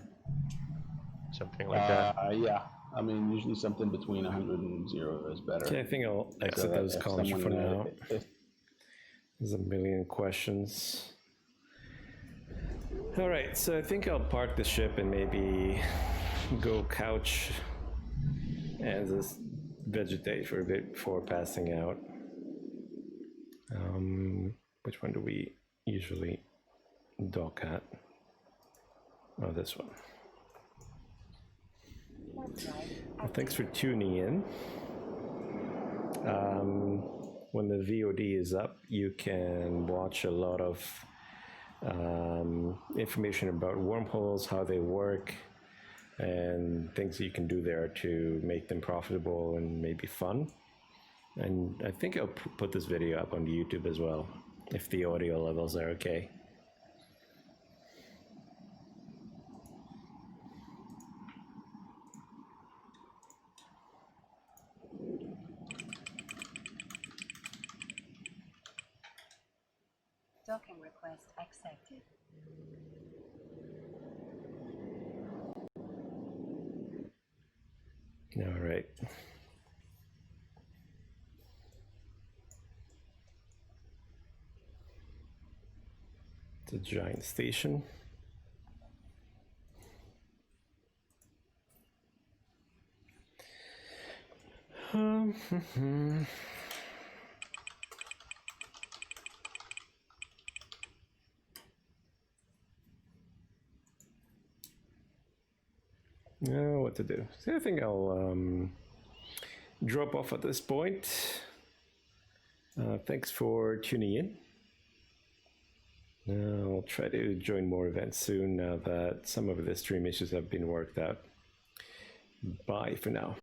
Speaker 2: something like that.
Speaker 1: Yeah, I mean usually something between 100 and 0 is better.
Speaker 3: Okay, I think I'll exit those columns for now. There's a million questions. All right, so I think I'll park the ship and maybe go couch and just vegetate for a bit before passing out. Which one do we usually dock at? Oh, this one. Well, thanks for tuning in. When the VOD is up, you can watch a lot of information about wormholes, how they work, and things that you can do there to make them profitable and maybe fun. And I think I'll put this video up on YouTube as well, if the audio levels are okay.
Speaker 15: Docking request accepted.
Speaker 3: All right. It's a giant station. Now what to do? So I think I'll drop off at this point. Thanks for tuning in. I'll try to join more events soon now that some of the stream issues have been worked out. Bye for now.